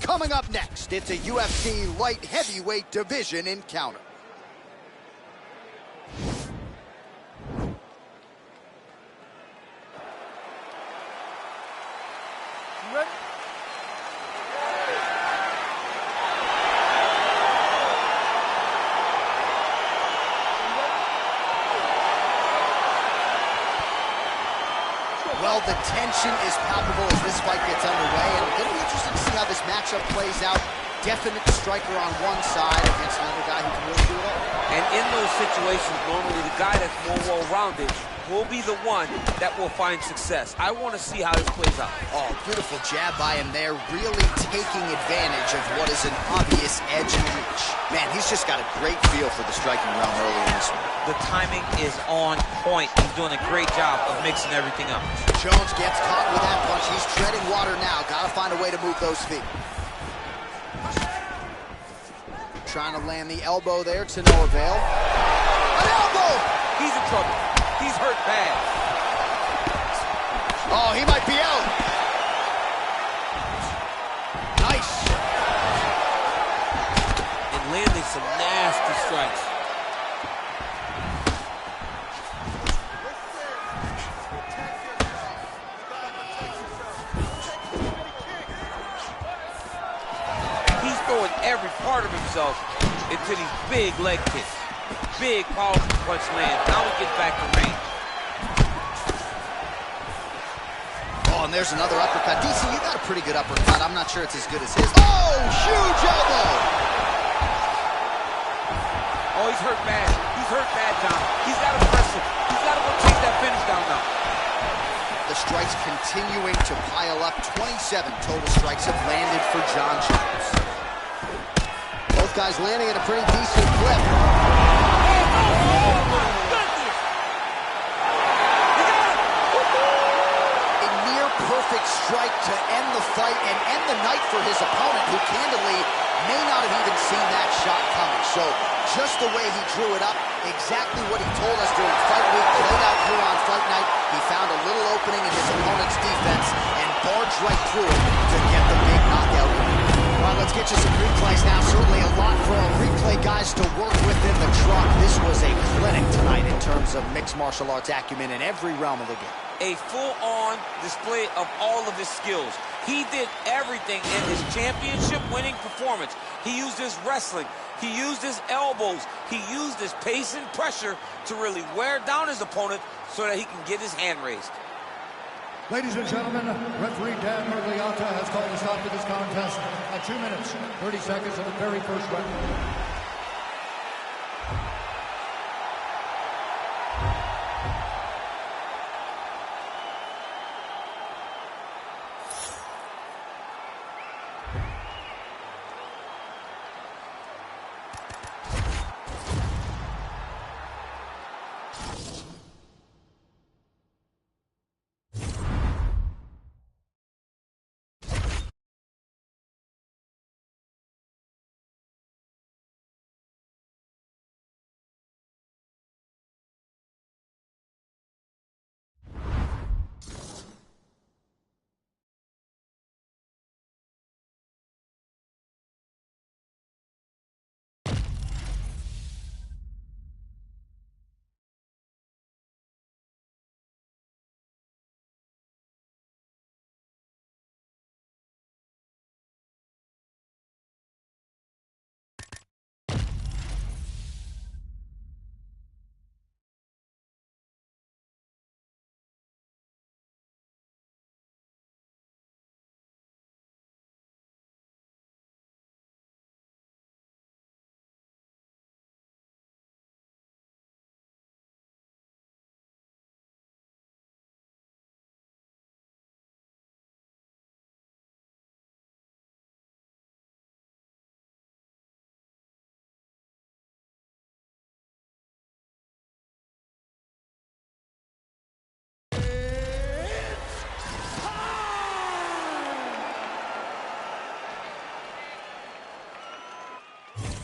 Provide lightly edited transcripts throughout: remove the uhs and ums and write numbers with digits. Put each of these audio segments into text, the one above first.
Coming up next, it's a UFC light heavyweight division encounter. You ready? Well, the tension is palpable as this fight gets underway, and it'll be interesting to see how this matchup plays out. Definite striker on one side against another guy who can really do it all. And in those situations, normally the guy that's more well-rounded will be the one that will find success. I want to see how this plays out. Oh, beautiful jab by him there, really taking advantage of what is an obvious edge and reach. Man, he's just got a great feel for the striking realm early in this one. The timing is on point. He's doing a great job of mixing everything up. Jones gets caught with that punch. He's treading water now. Gotta find a way to move those feet. Trying to land the elbow there to no avail. An elbow! He's in trouble. He's hurt bad. Oh, he might be out. Nice. And landing some nasty strikes. He's throwing every part of himself into these big leg kicks. Big, powerful punch land. Now we get back to range. Oh, and there's another uppercut. DC, you got a pretty good uppercut. I'm not sure it's as good as his. Oh, huge elbow! Oh, he's hurt bad. He's hurt bad, John. He's got to press him. He's got to go chase that finish down now. The strikes continuing to pile up. 27 total strikes have landed for Jon Jones. Both guys landing at a pretty decent clip. A near perfect strike to end the fight and end the night for his opponent, who candidly may not have even seen that shot coming. So just the way he drew it up, exactly what he told us during fight week, played out here on fight night. He found a little opening in his opponent's defense and barged right through it to get the big knockout win. All right, let's get you some replays now. Certainly a lot for our replay guys to work with in the truck. This was a clinic tonight in terms of mixed martial arts acumen in every realm of the game. A full-on display of all of his skills. He did everything in his championship-winning performance. He used his wrestling. He used his elbows. He used his pace and pressure to really wear down his opponent so that he can get his hand raised. Ladies and gentlemen, referee Dan Miragliotta has called a stop to this contest at 2 minutes, 30 seconds of the very first round.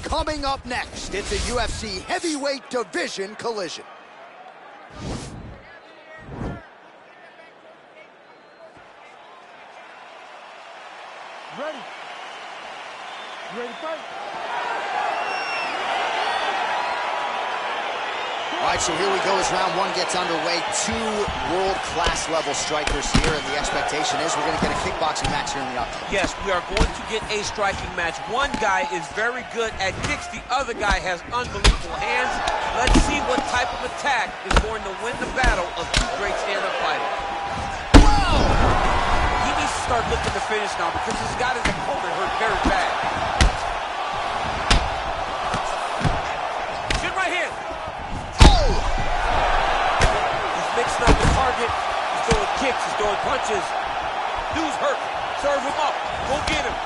Coming up next, it's a UFC heavyweight division collision. Ready? You ready to fight? All right, so here we go as round one gets underway. Two world-class level strikers here, and the expectation is we're going to get a kickboxing match here in the octagon. Yes, we are going to get a striking match. One guy is very good at kicks. The other guy has unbelievable hands. Let's see what type of attack is going to win the battle of two great stand-up fighters. Whoa! He needs to start looking to finish now because he's got his opponent hurt very bad. Good right hand. Mixing up the target, he's throwing kicks, he's throwing punches. Dude's hurt. Serve him up. Go get him.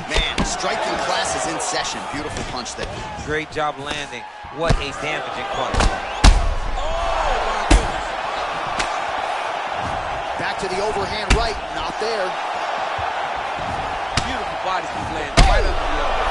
Man, striking class is in session. Beautiful punch there. Great job landing. What a damaging punch. Oh, my goodness. Back to the overhand right. Not there. Beautiful body he's landing. Right under the elbow.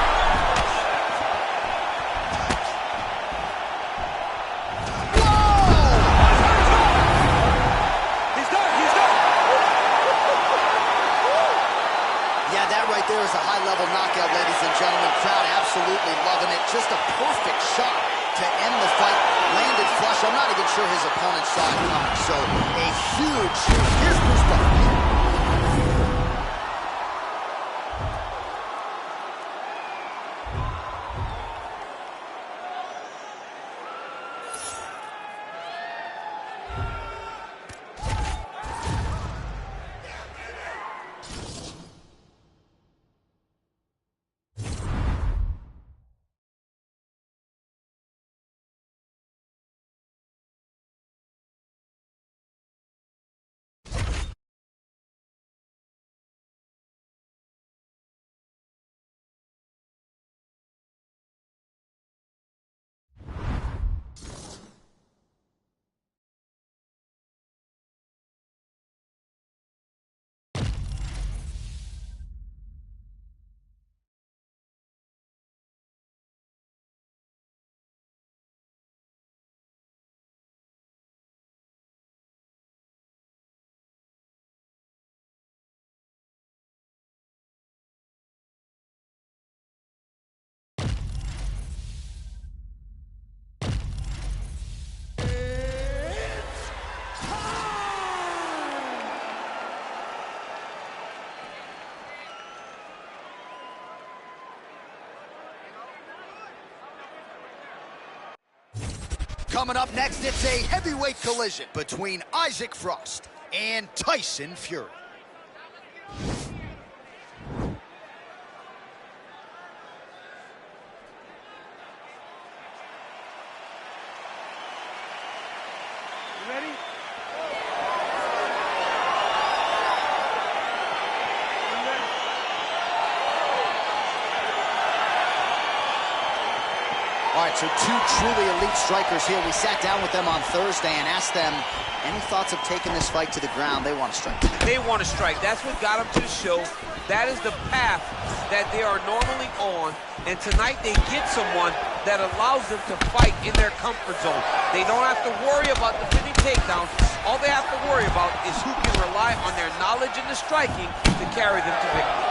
There is a high-level knockout, ladies and gentlemen. Crowd absolutely loving it. Just a perfect shot to end the fight. Landed flush. I'm not even sure his opponent saw it coming. So a huge. Here's Bruce Buffer. Coming up next, it's a heavyweight collision between Isaac Frost and Tyson Fury. You ready? All right, so two truly elite strikers here. We sat down with them on Thursday and asked them any thoughts of taking this fight to the ground. They want to strike. They want to strike. That's what got them to the show. That is the path that they are normally on. And tonight they get someone that allows them to fight in their comfort zone. They don't have to worry about defending takedowns. All they have to worry about is who can rely on their knowledge in the striking to carry them to victory.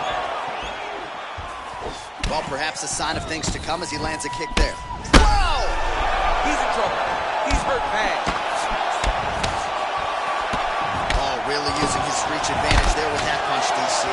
Well, perhaps a sign of things to come as he lands a kick there. Whoa! He's in trouble. He's hurt bad. Oh, really using his reach advantage there with that punch, DC.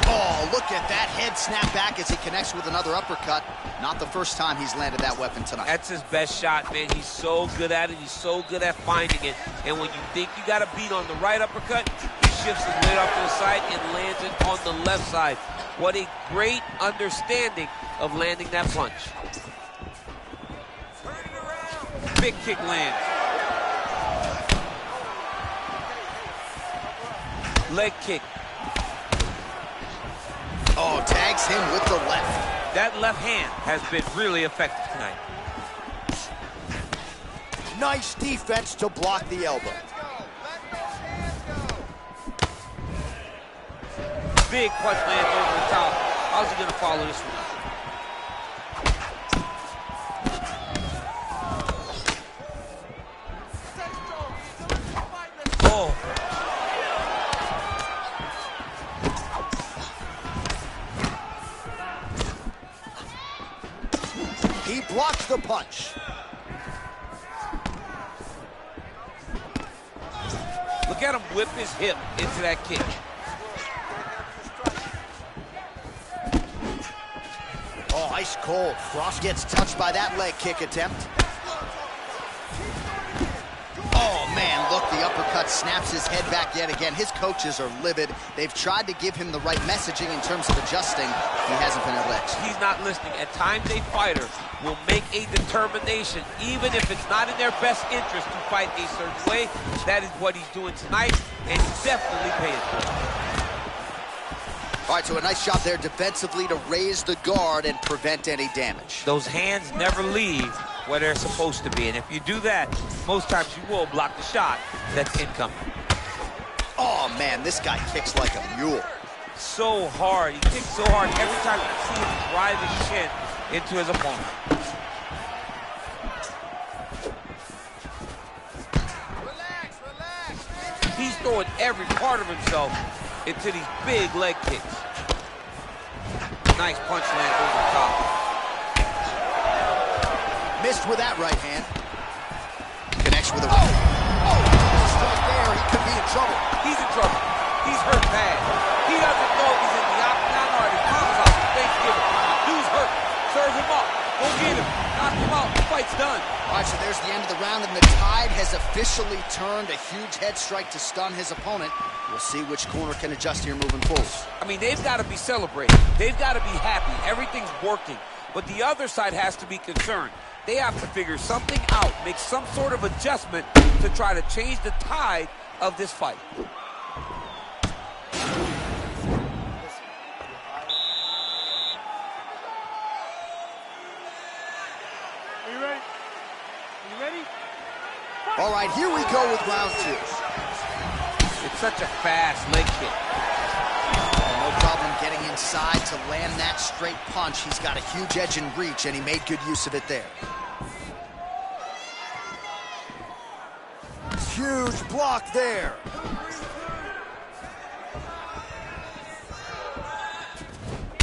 Oh, look at that head snap back as he connects with another uppercut. Not the first time he's landed that weapon tonight. That's his best shot, man. He's so good at it. He's so good at finding it. And when you think you got a beat on the right uppercut, he shifts his weight off to the side and lands it on the left side. What a great understanding of landing that punch. Big kick lands. Leg kick. Oh, tags him with the left. That left hand has been really effective tonight. Nice defense to block the elbow. Big punch lands over the top. How's he gonna follow this one? punch. Look at him whip his hip into that kick. Oh, ice cold. Frost gets touched by that leg kick attempt. Oh, man, look, the uppercut snaps his head back yet again. His coaches are livid. They've tried to give him the right messaging in terms of adjusting. He hasn't been able to execute. He's not listening. At times, a fighter will make a determination, even if it's not in their best interest to fight a certain way. That is what he's doing tonight, and he's definitely paying for it. All right, so a nice job there defensively to raise the guard and prevent any damage. Those hands never leave where they're supposed to be, and if you do that, most times you will block the shot that's incoming. Oh, man, this guy kicks like a mule. So hard. He kicks so hard every time you see him drive his shin into his opponent. He's throwing every part of himself into these big leg kicks. Nice punch lands over the top. Missed with that right hand. Connects with a right. Oh, strike there. He could be in trouble. He's in trouble. He's hurt bad. He doesn't know if he's in the octagon or at his mama's house for Thanksgiving. Dude's hurt. Serve him up. Go get him. Knock him out. The fight's done. All right, so there's the end of the round, and the tide has officially turned. A huge head strike to stun his opponent. We'll see which corner can adjust here moving forward. I mean, they've got to be celebrating. They've got to be happy. Everything's working. But the other side has to be concerned. They have to figure something out, make some sort of adjustment to try to change the tide of this fight. Are you ready? Are you ready? All right, here we go with round two. It's such a fast leg kick. No problem getting inside to land that straight punch. He's got a huge edge and reach, and he made good use of it there. Huge block there.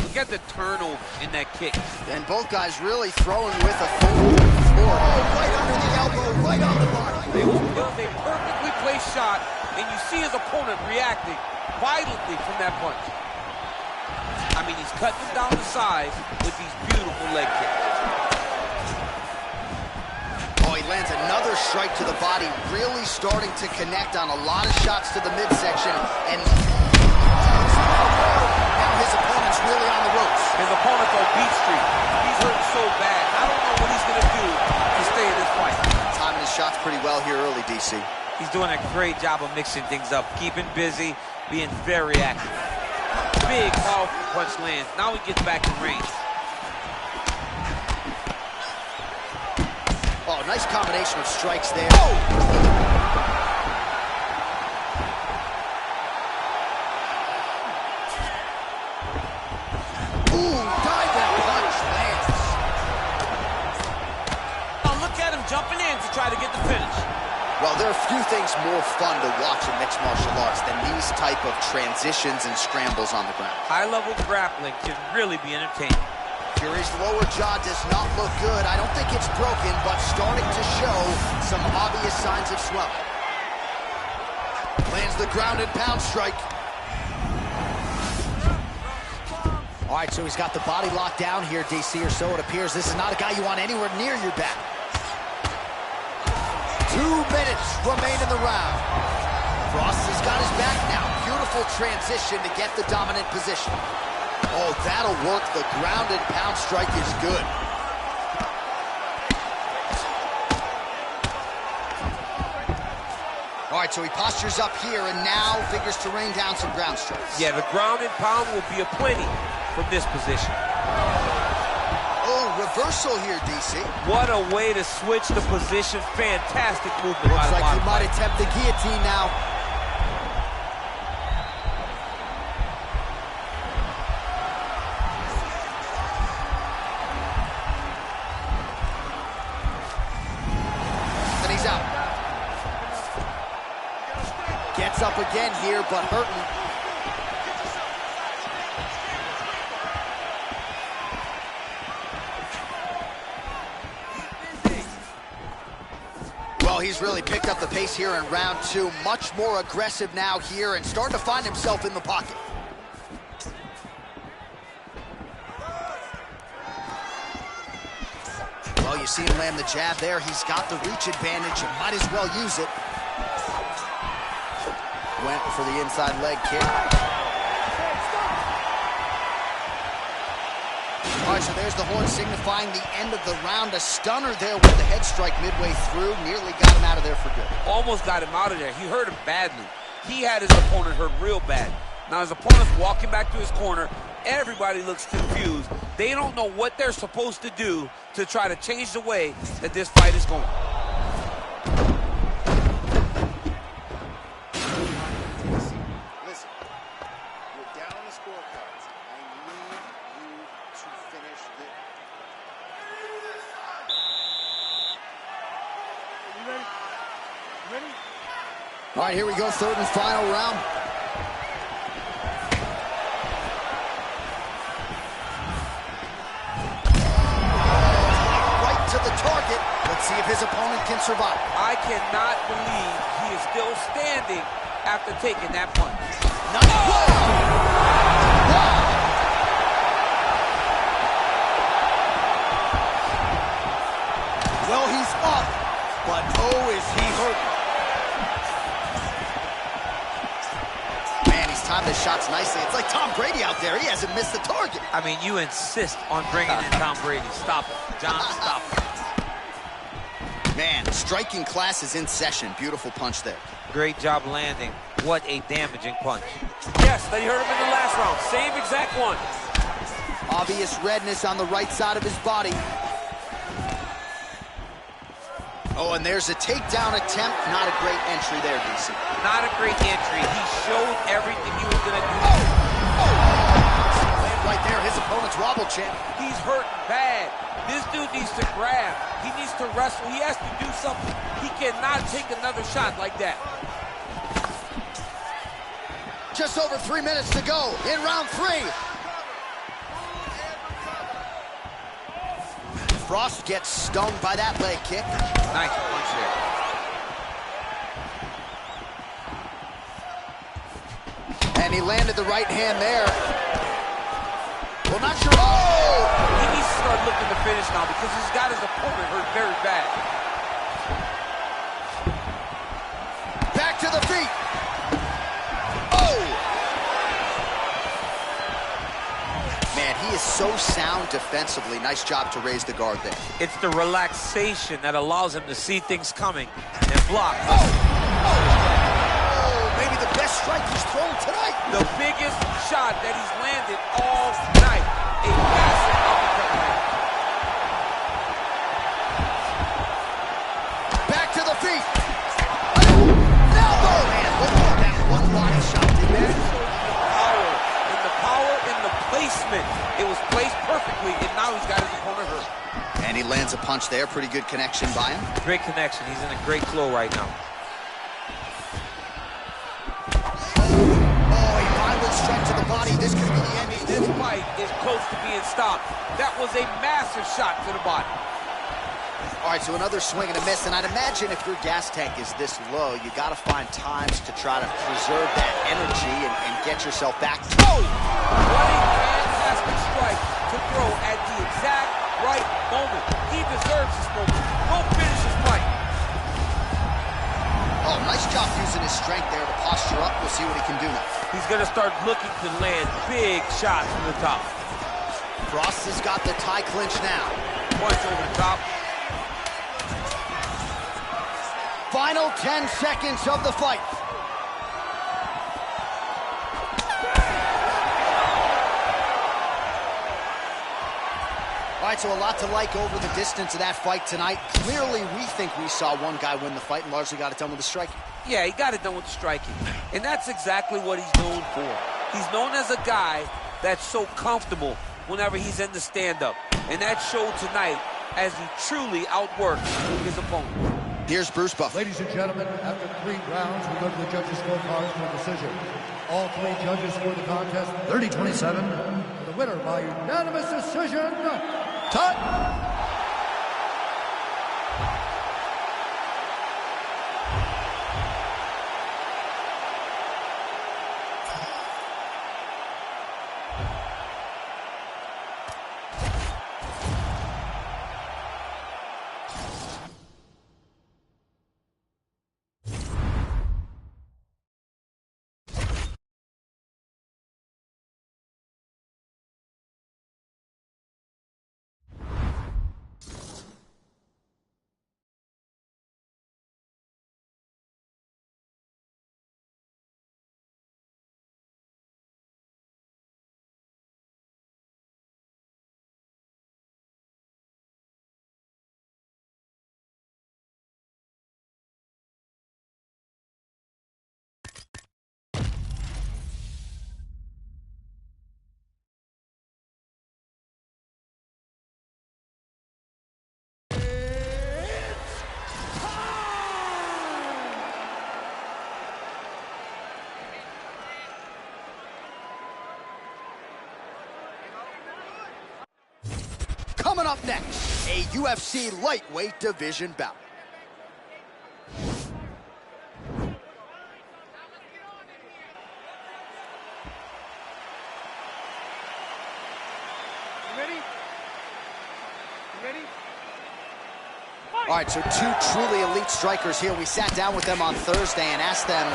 Look at the turnover in that kick. And both guys really throwing with authority. Oh, right under the elbow, right on the body. It was a perfectly placed shot, and you see his opponent reacting violently from that punch. I mean, he's cutting him down to size with these beautiful leg kicks. Oh, he lands another strike to the body, really starting to connect on a lot of shots to the midsection. And now his opponent's really on the ropes. His opponent's on Beat Street. He's hurting so bad. I don't know what he's going to do to stay in this fight. Timing his shots pretty well here early, DC. He's doing a great job of mixing things up, keeping busy, being very active. Big, powerful punch lands. Now he gets back in range. Oh, nice combination of strikes there. Oh! Ooh, diving punch lands. Now look at him jumping in to try to get the finish. Well, there are few things more fun to watch in mixed martial arts than these type of transitions and scrambles on the ground. High-level grappling can really be entertaining. Fury's lower jaw does not look good. I don't think it's broken, but starting to show some obvious signs of swelling. Lands the ground and pound strike. All right, so he's got the body locked down here, DC, or so it appears. This is not a guy you want anywhere near your back. 2 minutes remain in the round. Frost has got his back now. Beautiful transition to get the dominant position. Oh, that'll work. The ground and pound strike is good. All right, so he postures up here and now figures to rain down some ground strikes. Yeah, the ground and pound will be aplenty from this position. Oh, reversal here, DC. What a way to switch the position. Fantastic movement by Looks the like he bottom might fighter. attempt the guillotine now. And he's out. Gets up again here, but hurting. He's really picked up the pace here in round 2. Much more aggressive now here and starting to find himself in the pocket. Well, you see him land the jab there. He's got the reach advantage and might as well use it. Went for the inside leg kick. All right, so there's the horn signifying the end of the round. A stunner there with the head strike midway through. Nearly got him out of there for good. Almost got him out of there. He hurt him badly. He had his opponent hurt real bad. Now his opponent's walking back to his corner. Everybody looks confused. They don't know what they're supposed to do to try to change the way that this fight is going. Listen, you're down on the scorecards. I need you to finish this. You ready? You ready? All right, here we go, third and final round. Right to the target. Let's see if his opponent can survive. I cannot believe he is still standing after taking that punch. Well, he's up, but oh, is he hurt. Man, he's timed his shots nicely. It's like Tom Brady out there. He hasn't missed the target. I mean, you insist on bringing in Tom Brady. Stop it, John, stop it. Man, striking class is in session. Beautiful punch there. Great job landing. What a damaging punch. Yes, they hurt him in the last round. Same exact one. Obvious redness on the right side of his body. Oh, and there's a takedown attempt. Not a great entry there, DC. Not a great entry. He showed everything he was going to do. Right there, his opponent's wobble champ. He's hurt bad. This dude needs to grab. He needs to wrestle. He has to do something. He cannot take another shot like that. Just over 3 minutes to go in round 3. Frost gets stung by that leg kick. Nice punch there. And he landed the right hand there. Well, not sure. Oh! He needs to start looking to finish now because he's got his opponent hurt very bad. Back to the feet. Oh! Man, he is so sound defensively. Nice job to raise the guard there. It's the relaxation that allows him to see things coming and block. Oh, maybe the best strike he's thrown tonight. The biggest shot that he's landed all night. A massive uppercut. Back to the feet. Elbow, man. Look at that one body shot, didn't it? Power in the placement. It was placed perfectly, and now he's got his opponent hurt. And he lands a punch there. Pretty good connection by him. Great connection. He's in a great flow right now. Strike to the body. This could be the end. This fight is close to being stopped. That was a massive shot to the body. All right, so another swing and a miss. And I'd imagine if your gas tank is this low, you got to find times to try to preserve that energy and get yourself back. Oh! What a fantastic strike to throw at the exact right moment. He deserves this moment. Go finish his fight. Oh, nice job using his strength there to posture up. We'll see what he can do now. He's going to start looking to land big shots from the top. Frost has got the tie clinch now. Punch over the top. Final 10 seconds of the fight. All right, so a lot to like over the distance of that fight tonight. Clearly, we think we saw one guy win the fight and largely got it done with the striking. Yeah, he got it done with the striking. And that's exactly what he's known for. He's known as a guy that's so comfortable whenever he's in the stand-up. And that showed tonight as he truly outworked his opponent. Here's Bruce Buffer. Ladies and gentlemen, after 3 rounds, we go to the judges' scorecards for decision. All 3 judges scored the contest 30-27. The winner by unanimous decision, Coming up next, a UFC lightweight division bout. All right, so two truly elite strikers here. We sat down with them on Thursday and asked them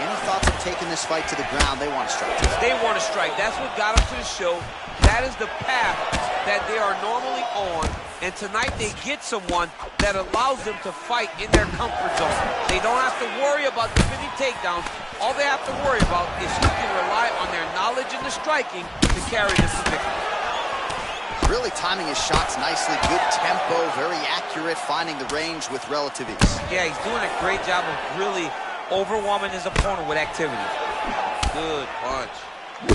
any thoughts of taking this fight to the ground. They want to strike. They want to strike. That's what got them to the show. That is the path that they are normally on. And tonight they get someone that allows them to fight in their comfort zone. They don't have to worry about defending takedowns. All they have to worry about is who can rely on their knowledge in the striking to carry this victory. Really timing his shots nicely, good tempo, very accurate, finding the range with relative ease. Yeah, he's doing a great job of really overwhelming his opponent with activity. Good punch.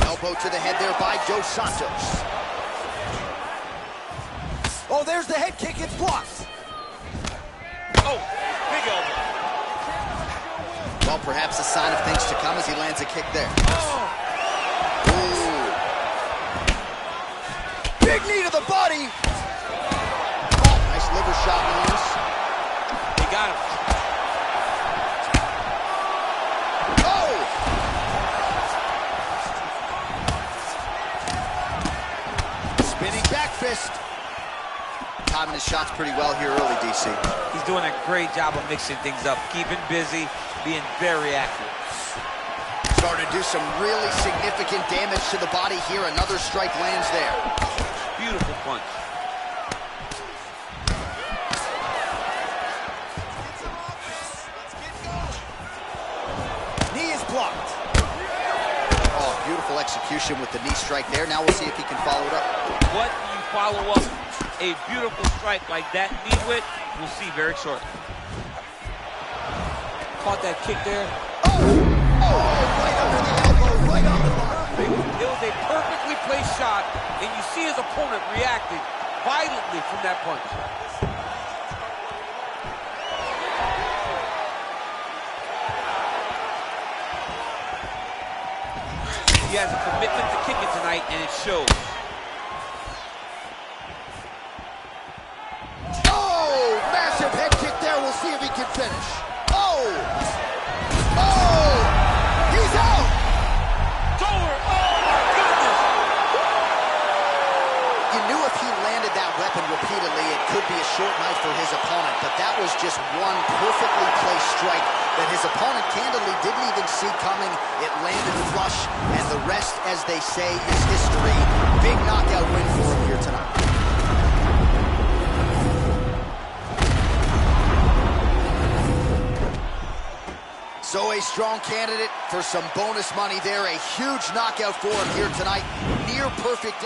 Elbow to the head there by Dos Santos. Oh, there's the head kick, it's blocked. Oh, big elbow. Well, perhaps a sign of things to come as he lands a kick there. Oh. Big knee to the body. Oh, nice liver shot, Luis. They got him. Oh! Spinning back fist. Timing his shots pretty well here early, DC. He's doing a great job of mixing things up, keeping busy, being very accurate. Starting to do some really significant damage to the body here. Another strike lands there. Beautiful punch. Knee is blocked. Oh, beautiful execution with the knee strike there. Now we'll see if he can follow it up. What do you follow up a beautiful strike like that knee with? We'll see very shortly. Caught that kick there. Oh! Oh! Right under the elbow, right on the bar. It was a perfectly placed shot, and you see his opponent reacting violently from that punch. He has a commitment to kicking tonight, and it shows. Oh! Massive head kick there. We'll see if he can finish. Oh! Oh! He's out! It's over! Oh, my goodness! You knew if he landed that weapon repeatedly, it could be a short night for his opponent, but that was just one perfectly placed strike that his opponent candidly didn't even see coming. It landed flush, and the rest, as they say, is history. Big knockout win for him here tonight. So a strong candidate for some bonus money there. A huge knockout for him here tonight. Near perfect.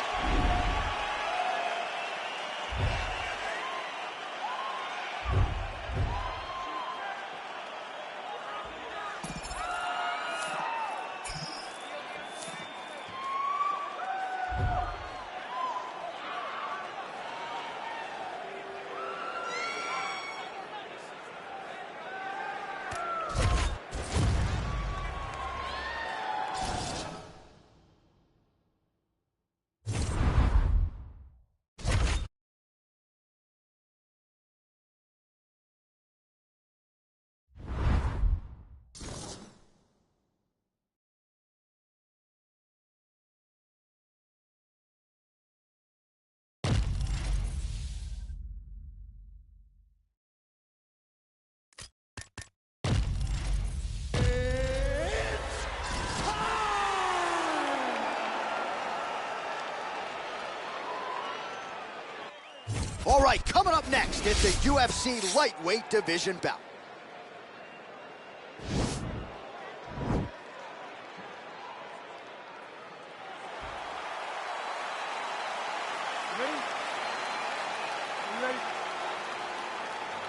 All right, coming up next, it's a UFC lightweight division bout.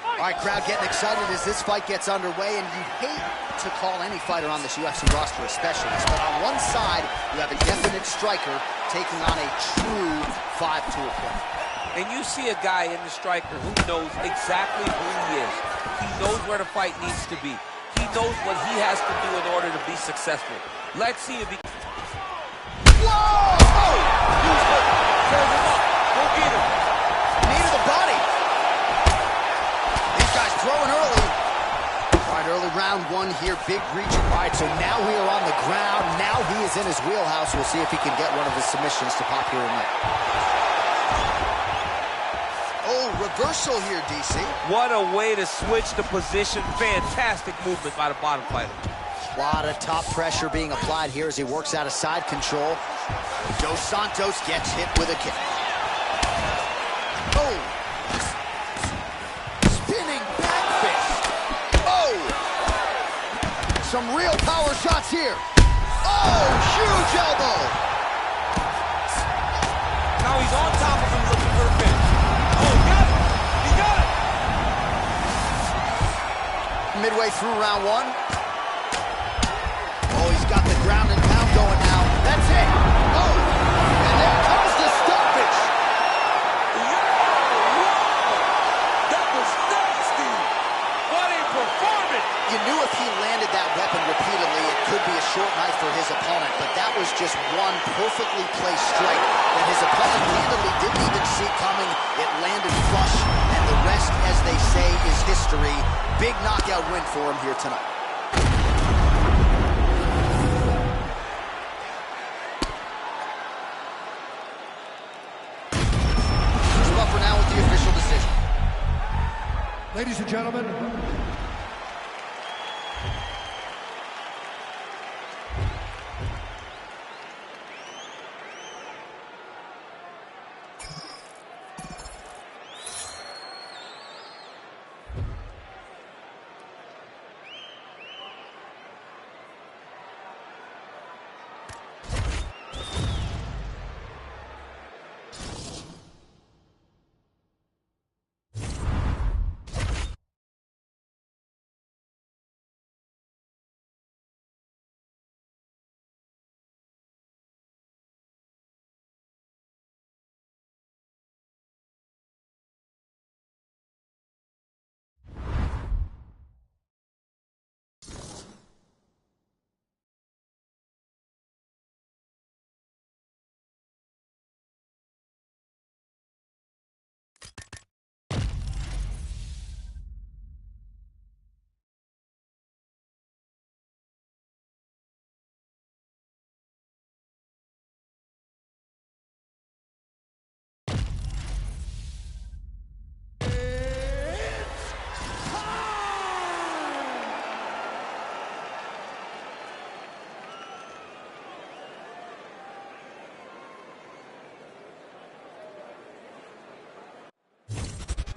All right, crowd getting excited as this fight gets underway, and you hate to call any fighter on this UFC roster a specialist, but on one side, you have a definite striker taking on a true 5-tool player. And you see a guy in the striker who knows exactly who he is. He knows where the fight needs to be. He knows what he has to do in order to be successful. Let's see if he... Whoa! Oh! Use it. Serve him up. Go get him. one here, big reach. All right, so now we are on the ground. Now he is in his wheelhouse. We'll see if he can get one of his submissions to pop here tonight. Oh, reversal here, DC. What a way to switch the position. Fantastic movement by the bottom fighter. A lot of top pressure being applied here as he works out of side control. Dos Santos gets hit with a kick. Oh! Spinning back fist. Oh! Some real power shots here. Oh! Huge elbow! Now he's on top of him looking for the finish. Oh, he got it! He got it! Midway through round one. Oh, he's got the ground and pound going now. That's it. Oh, and there comes the stoppage. That was nasty! What a performance! You knew if he landed that weapon repeatedly, it could be a short night for his opponent, but that was just one perfectly placed strike that his opponent candidly didn't even see coming. It landed flush, and the rest, as they say, is history. Big knockout win for him here tonight. Ladies and gentlemen,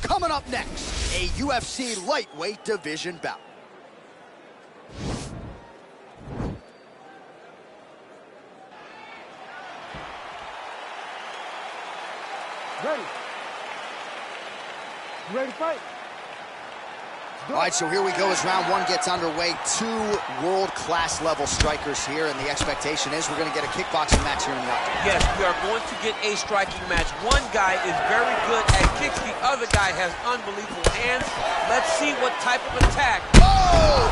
Coming up next, a UFC lightweight division bout. Ready? You ready to fight? All right, so here we go as round one gets underway. Two world-class level strikers here, and the expectation is we're going to get a kickboxing match here in the octagon. Yes, we are going to get a striking match. One guy is very good at kicks. The other guy has unbelievable hands. Let's see what type of attack. Oh!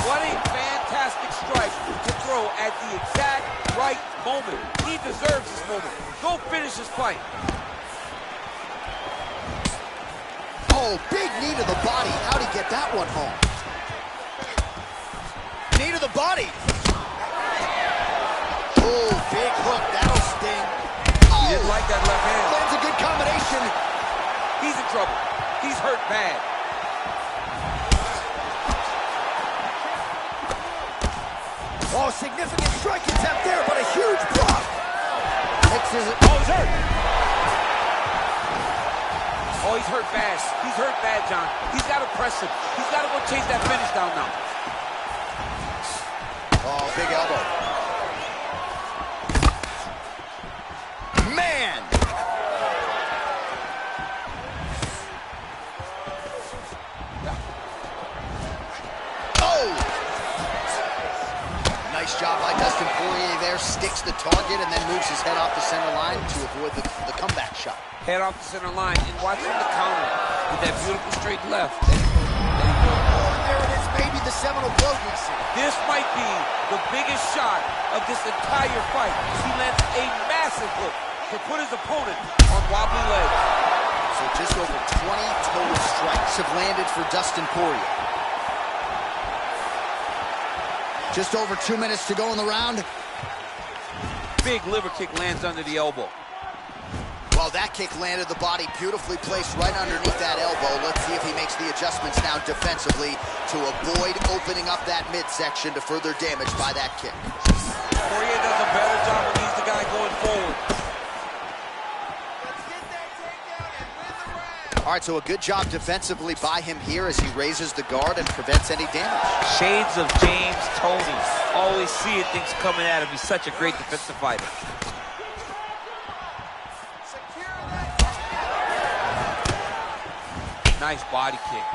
What a fantastic strike to throw at the exact right moment. He deserves this moment. Go finish his fight. Oh, big knee to the body. How'd he get that one home? Knee to the body. Oh, big hook. That'll sting. Oh, He didn't like that left hand. lands a good combination. He's in trouble. He's hurt bad. Oh, significant strike attempt there, but a huge block. Mixes it. Oh, he's hurt. Oh, he's hurt bad. He's hurt bad, John. He's got to press him. He's got to go chase that finish down now. Oh, big elbow. Man! Oh! Nice job by Dustin Poirier there. Sticks the target and then moves his head off the center line to avoid the comeback shot. Head off the center line and watching the counter with that beautiful straight left. Oh, there it is, maybe the seminal blow, DC. This might be the biggest shot of this entire fight. He lands a massive hook to put his opponent on wobbly legs. So just over 20 total strikes have landed for Dustin Poirier. Just over 2 minutes to go in the round. Big liver kick lands under the elbow. Well, that kick landed the body beautifully placed right underneath that elbow. Let's see if he makes the adjustments now defensively to avoid opening up that midsection to further damage by that kick. Poirier does a better job when he's the guy going forward. All right, so a good job defensively by him here as he raises the guard and prevents any damage. Shades of James Toney. Always seeing things coming at him. He's such a great defensive fighter. Nice body kick.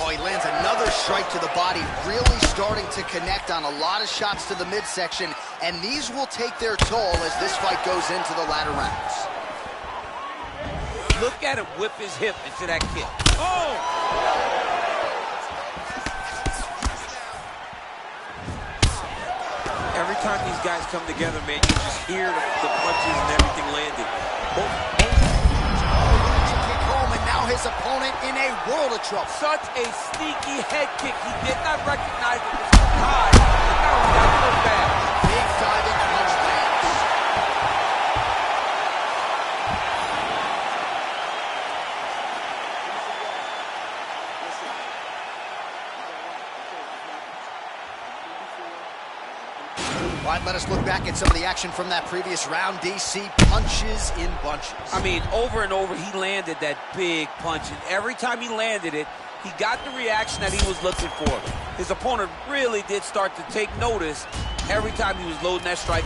Oh, he lands another strike to the body, really starting to connect on a lot of shots to the midsection, and these will take their toll as this fight goes into the latter rounds. Look at him whip his hip into that kick. Oh! Every time these guys come together, man, you just hear the punches and everything landing. Kick home, and now his opponent in a world of trouble. Such a sneaky head kick. He did not recognize it was high. And now he's down so bad. Big diving punch lands. All right, let us look back at some of the action from that previous round. DC punches in bunches. I mean, over and over, he landed that big punch, and every time he landed it, he got the reaction that he was looking for. His opponent really did start to take notice every time he was loading that strike.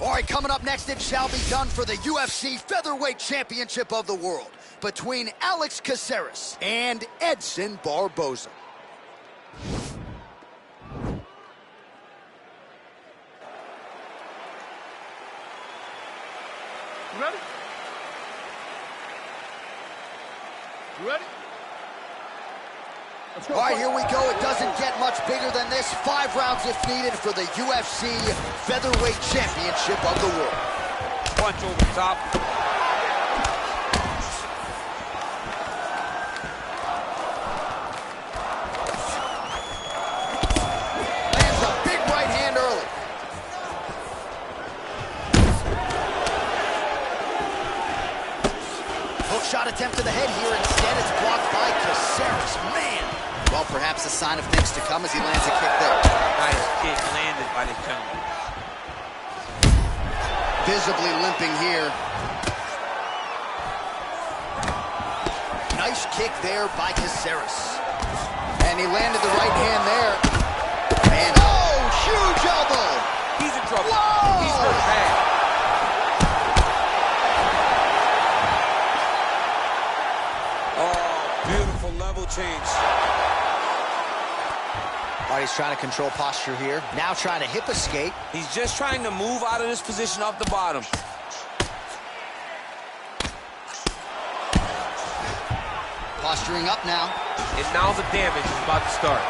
All right, coming up next, it shall be done for the UFC Featherweight Championship of the World between Alex Caceres and Edson Barboza. You ready? You ready? Let's go. All right, here we go. It doesn't get much bigger than this. 5 rounds if needed for the UFC Featherweight Championship of the World. Punch over the top. Lands a big right hand early. Hook shot attempt to the head here. Instead, it's blocked by Caceres. Man. Well, perhaps a sign of things to come as he lands a kick there. Nice kick landed by the gentleman. Visibly limping here. Nice kick there by Caceres. And he landed the right hand there. And oh, huge elbow. He's in trouble. Whoa! He's hurt bad. Oh, beautiful level change. All right, he's trying to control posture here. Now trying to hip escape. He's just trying to move out of this position off the bottom. Posturing up now. And now the damage is about to start.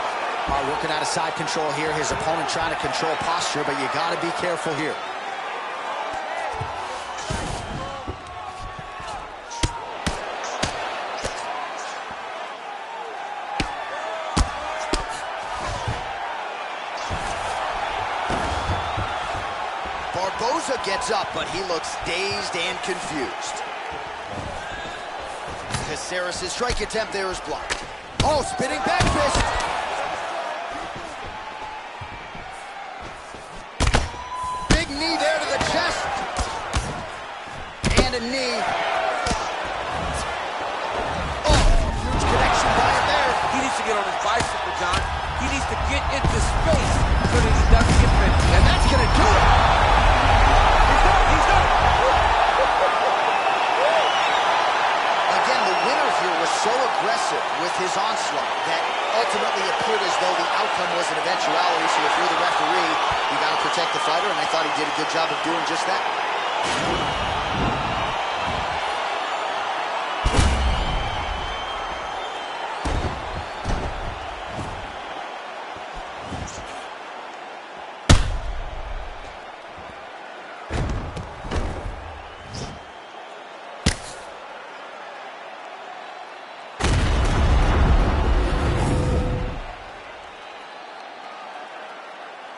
All right, working out of side control here. His opponent trying to control posture, but you got to be careful here. Barboza gets up, but he looks dazed and confused. Caceres' strike attempt there is blocked. Oh, spinning back fist. Big knee there to the chest. And John. He needs to get into space so that he doesn't get finished. And that's going to do it. He's done. Again, the winner here was so aggressive with his onslaught that ultimately appeared as though the outcome was an eventuality. So if you're the referee, you got to protect the fighter, and I thought he did a good job of doing just that.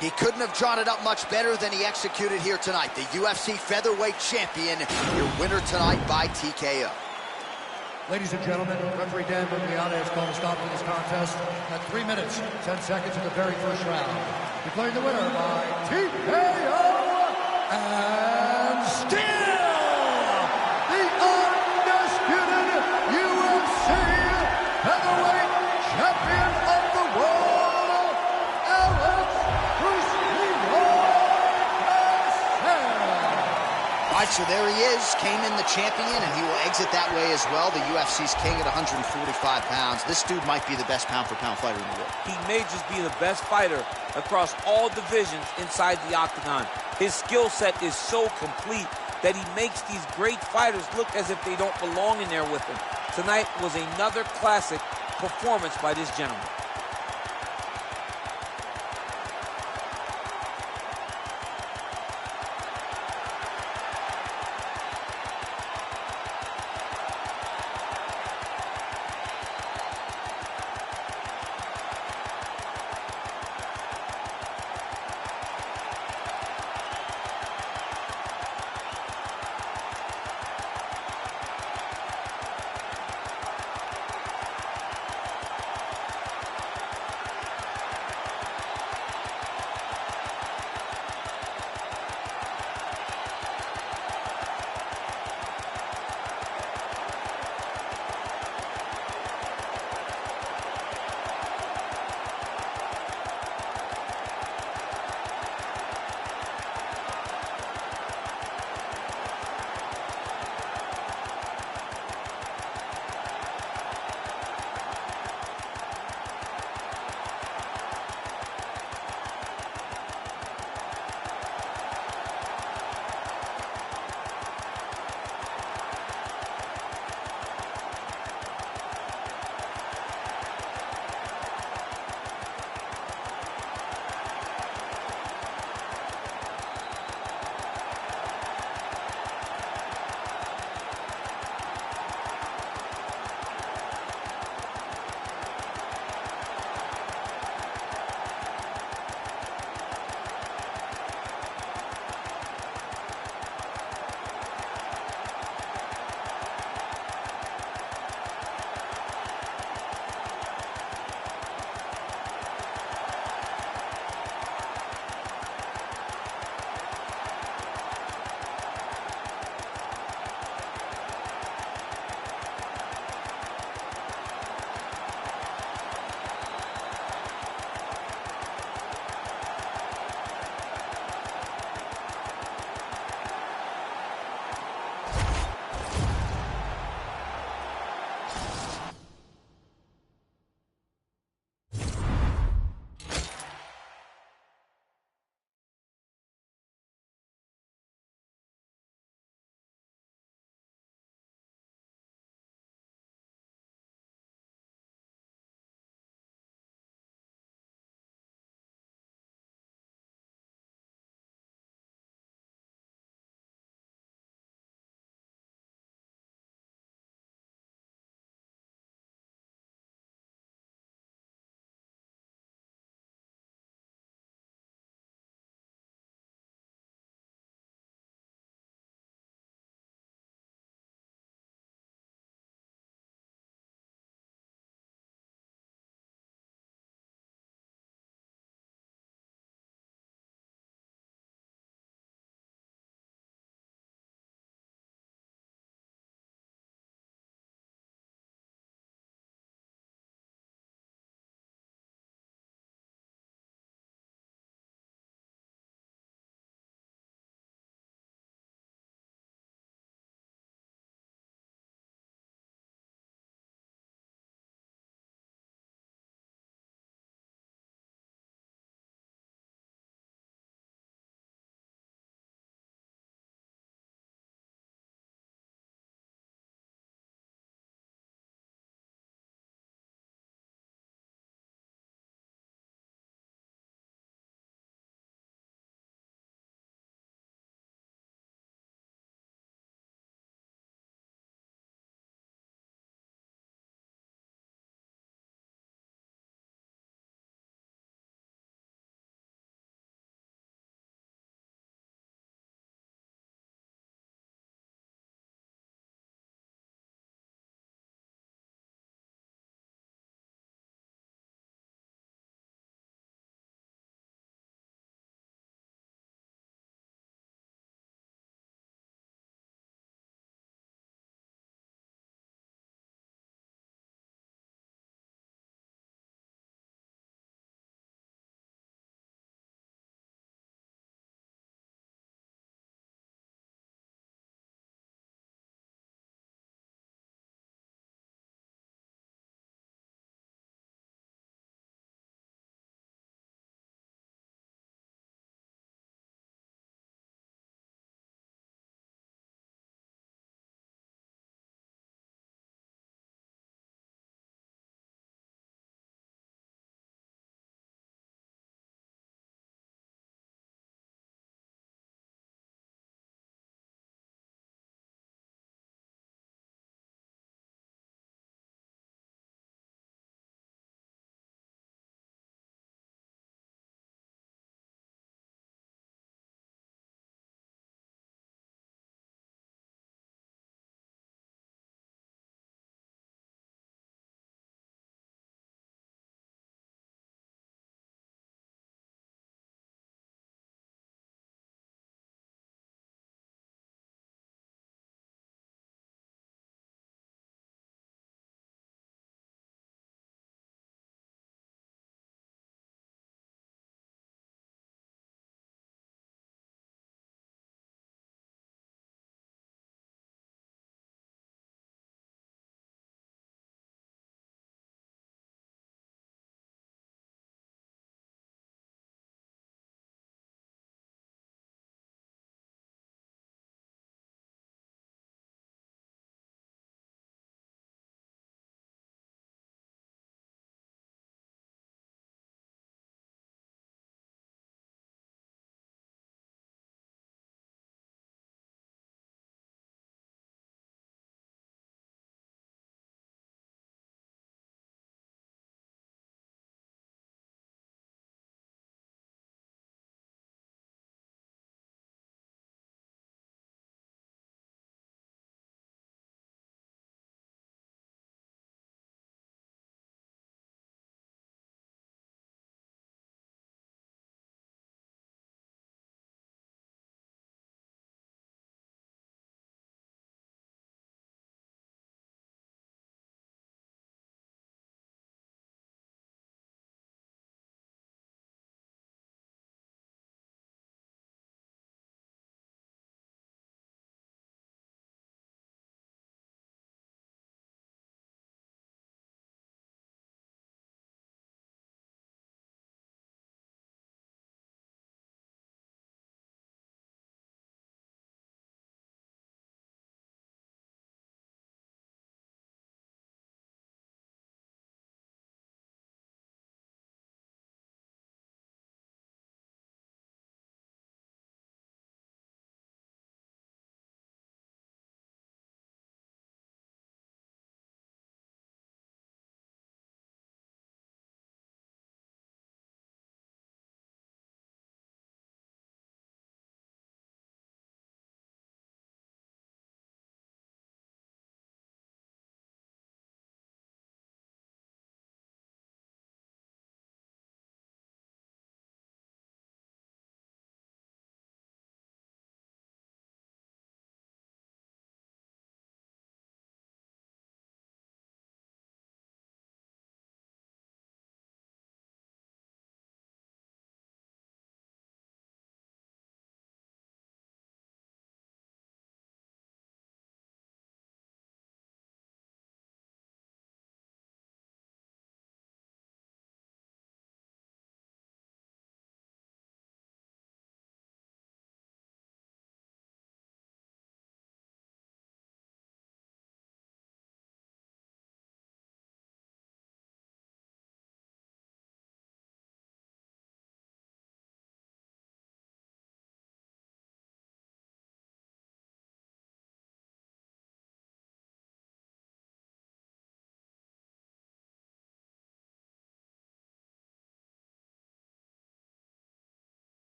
He couldn't have drawn it up much better than he executed here tonight. The UFC featherweight champion, your winner tonight by TKO. Ladies and gentlemen, referee Dan Bergliana has called a stop to this contest at 3 minutes, 10 seconds in the very first round. Declaring the winner by TKO and still the undisputed UFC featherweight champion of the world, Alex Bruce Leroy Garcia. All right, so there he is, came in the champion, and he will exit that way as well. The UFC's king at 145 pounds. This dude might be the best pound-for-pound fighter in the world. He may just be the best fighter across all divisions inside the octagon. His skill set is so complete that he makes these great fighters look as if they don't belong in there with him. Tonight was another classic performance by this gentleman.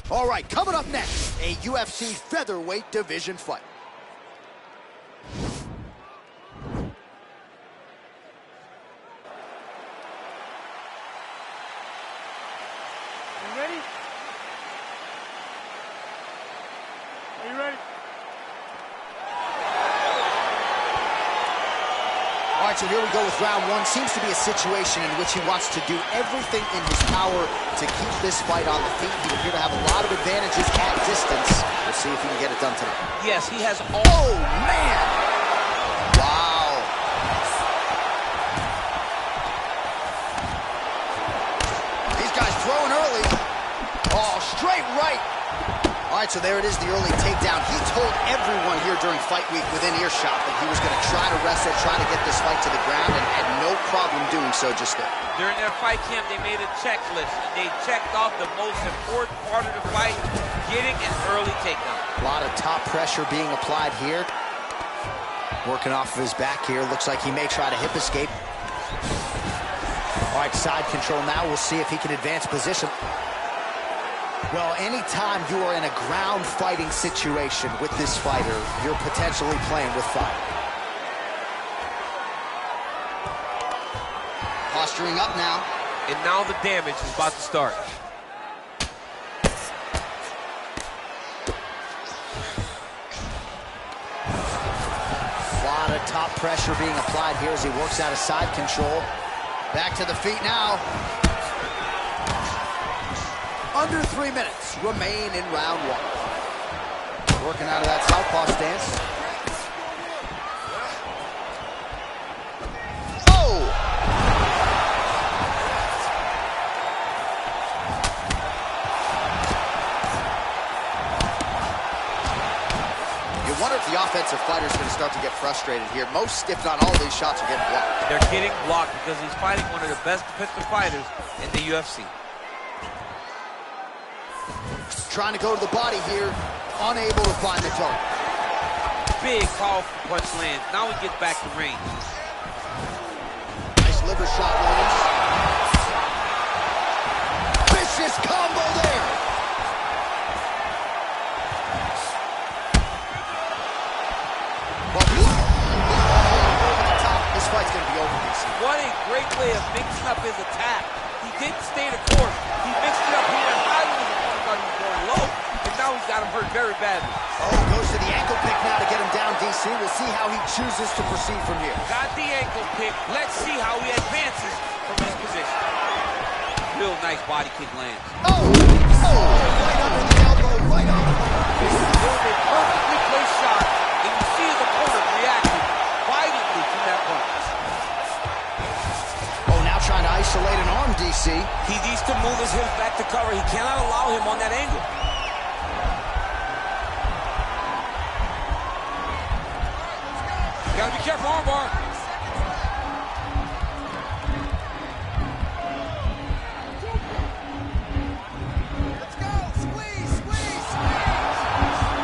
All right, coming up next, a UFC featherweight division fight. You ready? Are you ready? All right, so here we go with round one. Seems to be a situation in which he wants to do everything in his power to keep this fight on the feet. He would appear to have a lot of advantages at distance. We'll see if he can get it done tonight. Yes, he has all... Oh, man! Wow. These guys throwing early. Oh, straight right. All right, so there it is, the early takedown. He told everyone here during fight week within earshot that he was going to try to wrestle, try to get this fight to the ground, and had no problem doing so just there. During their fight camp, they made a checklist, and they checked off the most important part of the fight, getting an early takedown. A lot of top pressure being applied here. Working off of his back here. Looks like he may try to hip escape. All right, side control now. We'll see if he can advance position. Well, anytime you are in a ground fighting situation with this fighter, you're potentially playing with fire. Posturing up now. And now the damage is about to start. A lot of top pressure being applied here as he works out of side control. Back to the feet now. Under 3 minutes remain in round one. Working out of that southpaw stance. Oh! You wonder if the offensive fighter is going to start to get frustrated here. Most, if not all, of these shots are getting blocked. They're getting blocked because he's fighting one of the best defensive fighters in the UFC. Trying to go to the body here, unable to find the target. Big, powerful punch lands. Now he gets back to range. Nice liver shot, Williams. Vicious combo there. Well, over the top. This fight's going to be over, DC. What a great way of mixing up his attack. He didn't stay the course. He mixed it up. He went high with his opponent, thought he was going low. And now he's got him hurt very badly. Oh, goes to the ankle pick now to get him down, DC. We'll see how he chooses to proceed from here. Got the ankle pick. Let's see how he advances from this position. Real nice body kick lands. Oh! Oh! Right under the elbow, right on. This is a perfectly placed shot, and you see his opponent reacting violently to that punch. Oh, now trying to isolate an arm, DC. He needs to move his hips back to cover. He cannot allow him on that angle. Gotta be careful, armbar. Let's go! Squeeze, squeeze, squeeze!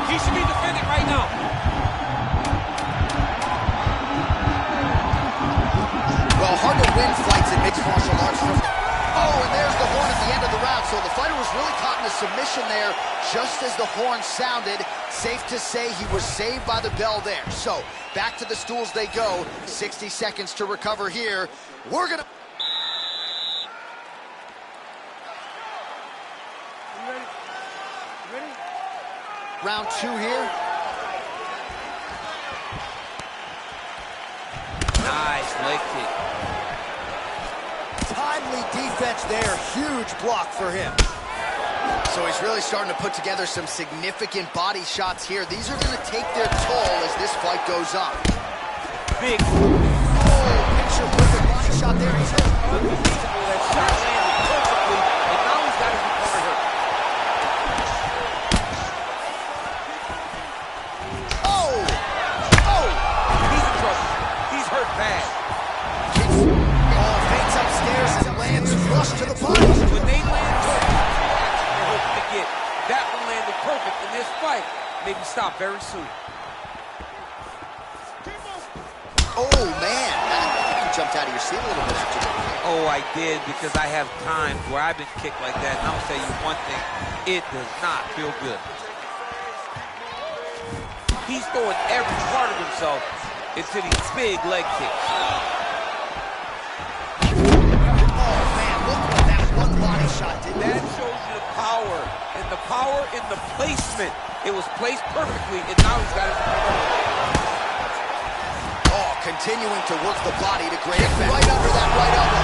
He should be defending right now. Well, hard to win fights in mixed martial arts. Oh, and there's the horn at the end of the round. So the fighter was really caught in a submission there just as the horn sounded. Safe to say he was saved by the bell there. So back to the stools they go. 60 seconds to recover here. We're going to... You ready? You ready? Round two here. Nice leg kick. Timely defense there. Huge block for him. So he's really starting to put together some significant body shots here. These are going to take their toll as this fight goes on. Big. Oh, picture perfect body shot there. He's hurt. Unbelievable. That shot landed perfectly, and now he's got his opponent hurt. Oh! Oh! He's in trouble. He's hurt bad. Oh, faints upstairs and lands flush to the body. When they land perfect, they're hoping to get. That one landed perfect in this fight. Maybe stop very soon. Oh, man. jumped out of your seat a little bit after that. Oh, I did, because I have times where I've been kicked like that, and I'll tell you one thing, it does not feel good. He's throwing every part of himself into these big leg kicks. Oh, man, look what that one body shot did. That shows you the power, and the power in the placement. It was placed perfectly, and now he's got it. Oh, continuing to work the body to great effect. Right under that right elbow.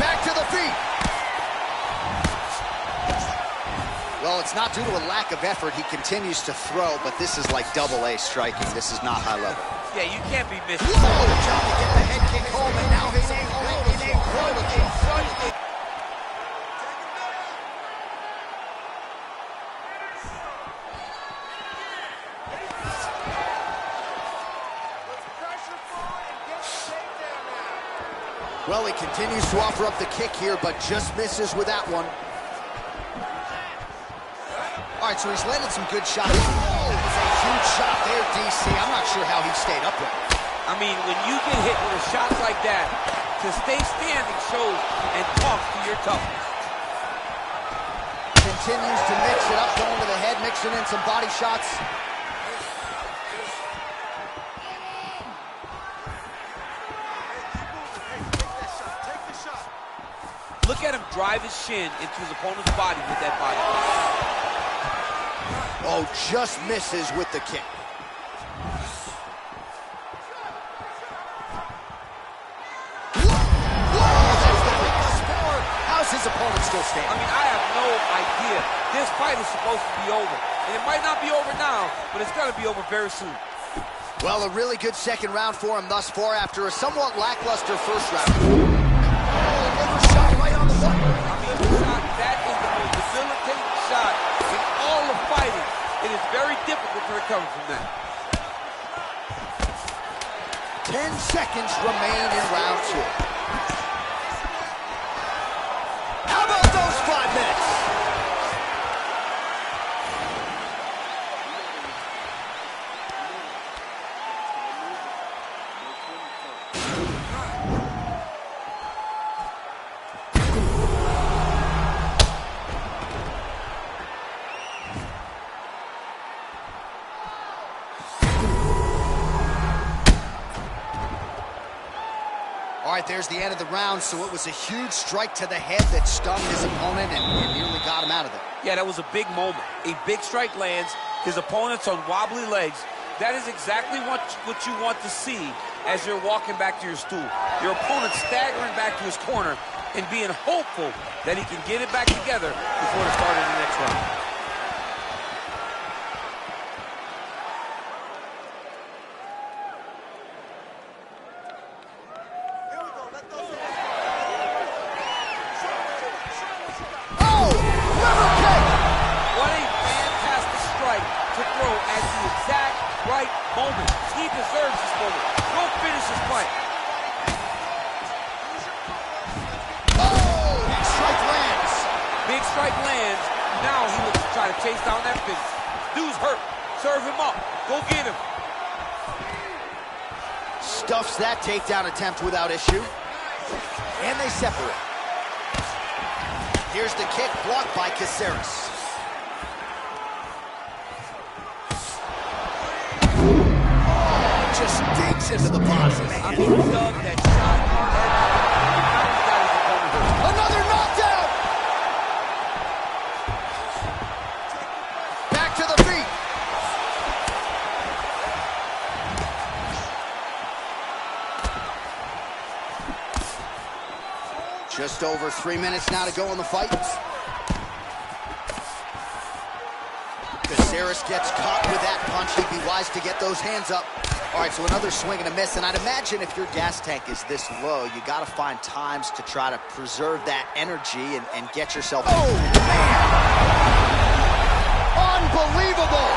Back to the feet. Well, it's not due to a lack of effort. He continues to throw, but this is like double-A striking. This is not high level. Yeah, you can't be missing. Whoa, trying to get the head kick home, and now he's in Well, he continues to offer up the kick here, but just misses with that one. All right, so he's landed some good shots. Oh, it was a huge shot there, DC. I'm not sure how he stayed upright. I mean, when you get hit with a shot like that, to stay standing shows and talks to your toughness. Continues to mix it up, going to the head, mixing in some body shots. Look at him drive his shin into his opponent's body with that body. Oh, just misses with the kick. How's his opponent still standing? I mean, I have no idea. This fight is supposed to be over. And it might not be over now, but it's going to be over very soon. Well, a really good second round for him thus far after a somewhat lackluster first round. Oh, another shot right on the button. I mean, that is the most debilitating shot in all of fighting. It is very difficult to recover from that. 10 seconds remain in round two. How about those 5 minutes? All right, there's the end of the round, so it was a huge strike to the head that stung his opponent and nearly got him out of it. Yeah, that was a big moment. A big strike lands, his opponent's on wobbly legs. That is exactly what you want to see as you're walking back to your stool. Your opponent staggering back to his corner and being hopeful that he can get it back together before the start of the next round. Moment. He deserves this moment. Go finish this fight. Oh! Big strike lands. Big strike lands. Now he looks to try to chase down that finish. Dude's hurt. Serve him up. Go get him. Stuffs that takedown attempt without issue. And they separate. Here's the kick blocked by Caceres. Just digs into the body. I mean, he dug that shot. Another knockdown! Back to the feet. Just over 3 minutes now to go in the fight. Caceres gets caught with that punch. He'd be wise to get those hands up. All right, so another swing and a miss, and I'd imagine if your gas tank is this low, you got to find times to try to preserve that energy and get yourself... Oh, man! Unbelievable!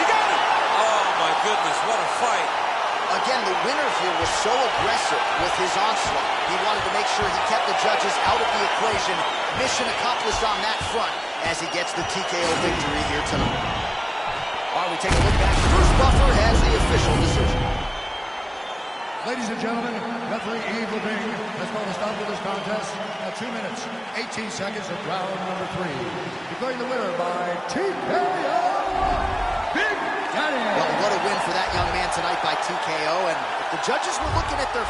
He got it! Oh, my goodness, what a fight. Again, the winner here was so aggressive with his onslaught. He wanted to make sure he kept the judges out of the equation. Mission accomplished on that front as he gets the TKO victory here tonight. All right, we take a look back. Bruce Buffer has the official decision. Ladies and gentlemen, referee Yves Lavigne has called a stop to this contest at 2 minutes, 18 seconds of round number 3. Declaring the winner by TKO, Big Daddy. Well, what a win for that young man tonight by TKO. And if the judges were looking at their...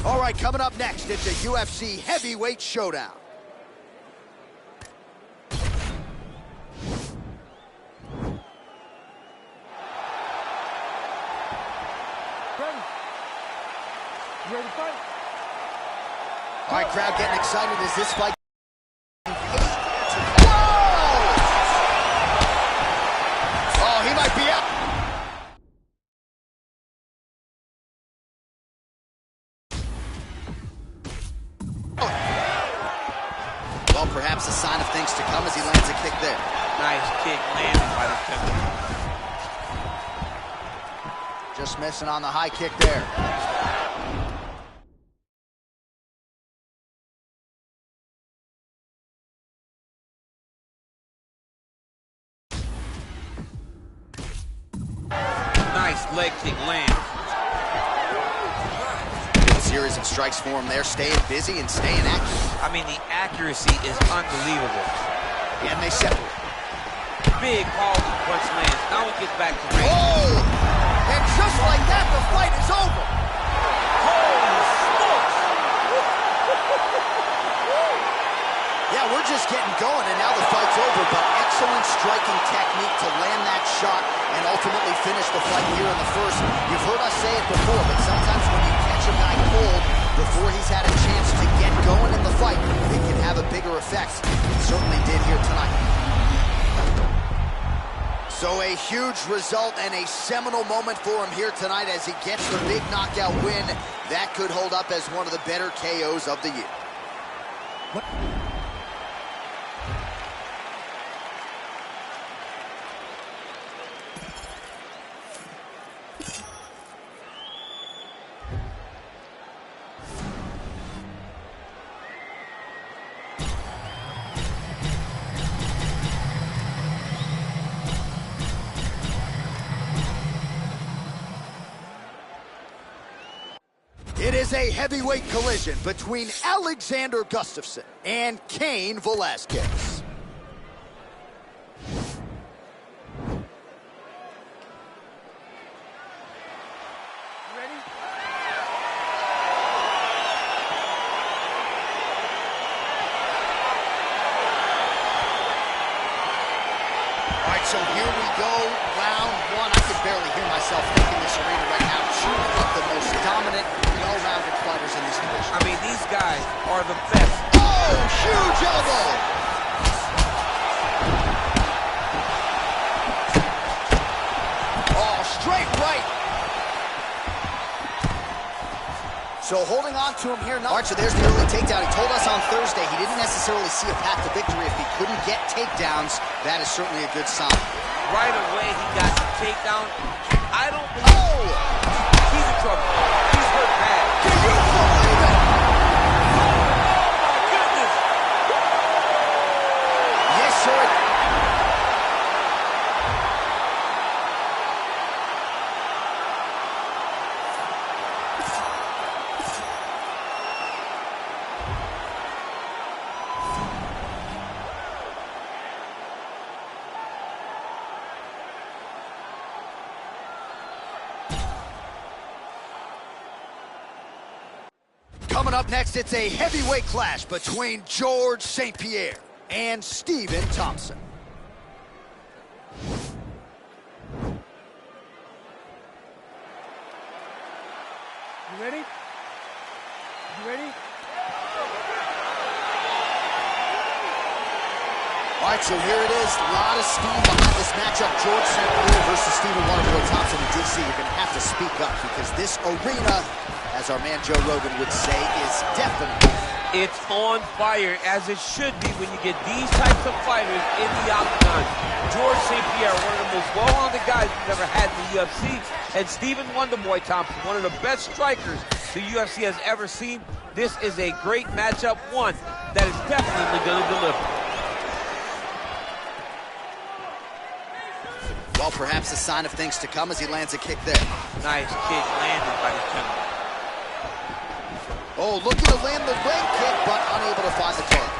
All right, coming up next, it's a UFC heavyweight showdown. Ready? You ready to fight? All right, crowd getting excited as this fight... Oh, he might be out. Well, perhaps a sign of things to come as he lands a kick there. Nice kick landed by the Pimble. Just missing on the high kick there. Nice leg kick land. Good series of strikes for him there, staying busy and staying active. I mean, the accuracy is unbelievable. And they separate. Big powerful punch lands. Now he gets back to range. Oh! And just like that, the fight is over. Holy smokes! Yeah, we're just getting going, and now the fight's over, but excellent striking technique to land that shot and ultimately finish the fight here in the first. You've heard us say it before, but sometimes when you catch a guy cold before he's had a chance to get going in the fight, it can have a bigger effect. It certainly did here tonight. So a huge result and a seminal moment for him here tonight as he gets the big knockout win. That could hold up as one of the better KOs of the year. It is a heavyweight collision between Alexander Gustafsson and Cain Velasquez. Ready? All right, so here we go, round one. I can barely hear myself thinking this arena right now. Two of the most dominant, well-rounded fighters in this division. I mean, these guys are the best. Oh, huge elbow! Oh, straight right. So holding on to him here now. All right, so there's the early takedown. He told us on Thursday he didn't necessarily see a path to victory if he couldn't get takedowns. That is certainly a good sign. Right away, he got the takedown. I don't believe he's in trouble. He's hurt bad. Can you believe it? Oh, my goodness. Yes, sir. Coming up next, it's a heavyweight clash between George St. Pierre and Stephen Thompson. You ready? You ready? All right, so here it is. A lot of steam behind this matchup. George St. Pierre versus Stephen Wonderboy Thompson. And DC, you're going to have to speak up because this arena, as our man Joe Rogan would say, is definitely... It's on fire, as it should be when you get these types of fighters in the octagon. George St. Pierre, one of the most well-rounded guys we've ever had in the UFC, and Stephen Wonderboy Thompson, one of the best strikers the UFC has ever seen. This is a great matchup, one that is definitely going to deliver. Well, perhaps a sign of things to come as he lands a kick there. Nice kick landed by this gentleman. Oh, looking to land the leg kick, but unable to find the target.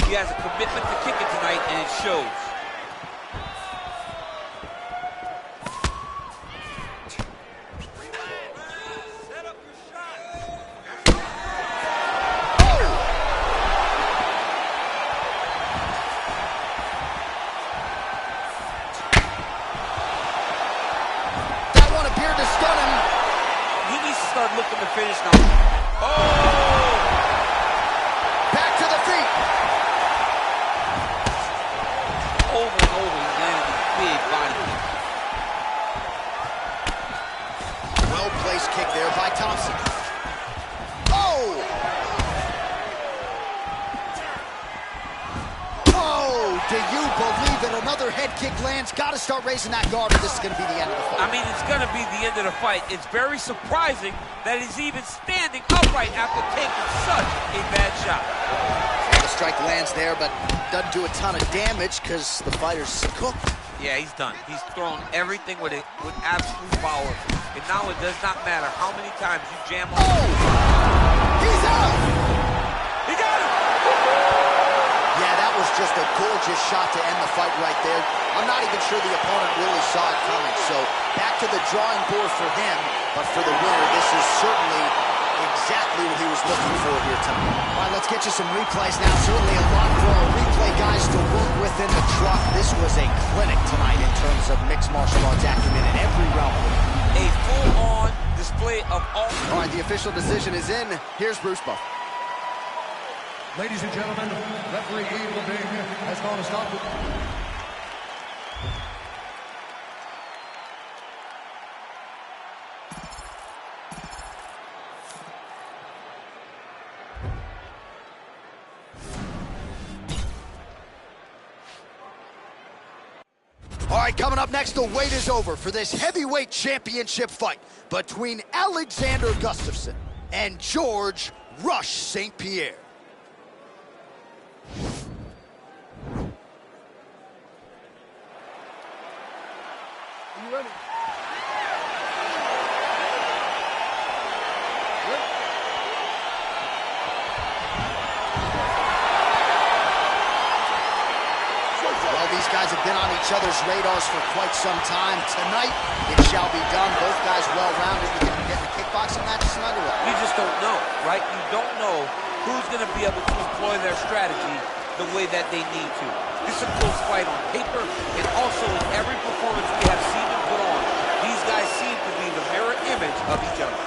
He has a commitment to kick it tonight, and it shows. That one appeared to stun him. He needs to start looking to finish now. Oh! Back to the feet. Over and over, he's landed these big body kicks. Well-placed kick there by Thompson. Oh! Oh, do you believe it? Another head kick lands. Got to start raising that guard, or this is going to be the end of the fight. I mean, it's going to be the end of the fight. It's very surprising that he's even standing upright after taking such a bad shot. The strike lands there, but doesn't do a ton of damage because the fighter's cooked. Yeah, he's done. He's thrown everything with absolute power. And now it does not matter how many times you jam on. Oh! He's out! He got him! Yeah, that was just a gorgeous shot to end the fight right there. I'm not even sure the opponent really saw it coming. So back to the drawing board for him. But for the winner, this is certainly exactly what he was looking for here tonight. All right, let's get you some replays now. Certainly a lot for our replay guys to work with in the truck. This was a clinic tonight in terms of mixed martial arts acumen in every realm. A full-on display of all... All right, the official decision is in. Here's Bruce Buffer. Ladies and gentlemen, referee Yves Lavigne has called a stop. All right, coming up next, the wait is over for this heavyweight championship fight between Alexander Gustafsson and George Rush St. Pierre. Are you ready? Well, these guys have been on each other's radars for quite some time. Tonight, it shall be done. Both guys well-rounded. We can get in a kickboxing match tonight or what? You just don't know, right? You don't know who's going to be able to employ their strategy the way that they need to. This is a close fight on paper, and also in every performance we have seen them put on. These guys seem to be the mirror image of each other.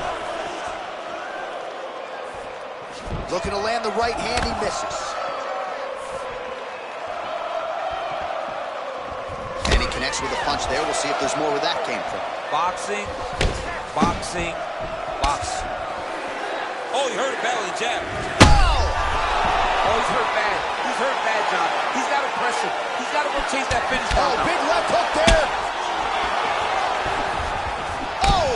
Looking to land the right hand, he misses. And he connects with a punch there. We'll see if there's more where that came from. Boxing, boxing, boxing. Oh, he hurt it bad with a jab. Oh, he's hurt bad. He's hurt bad, John. He's got to press him. He's got to go chase that finish down. Oh, big left hook there. Oh!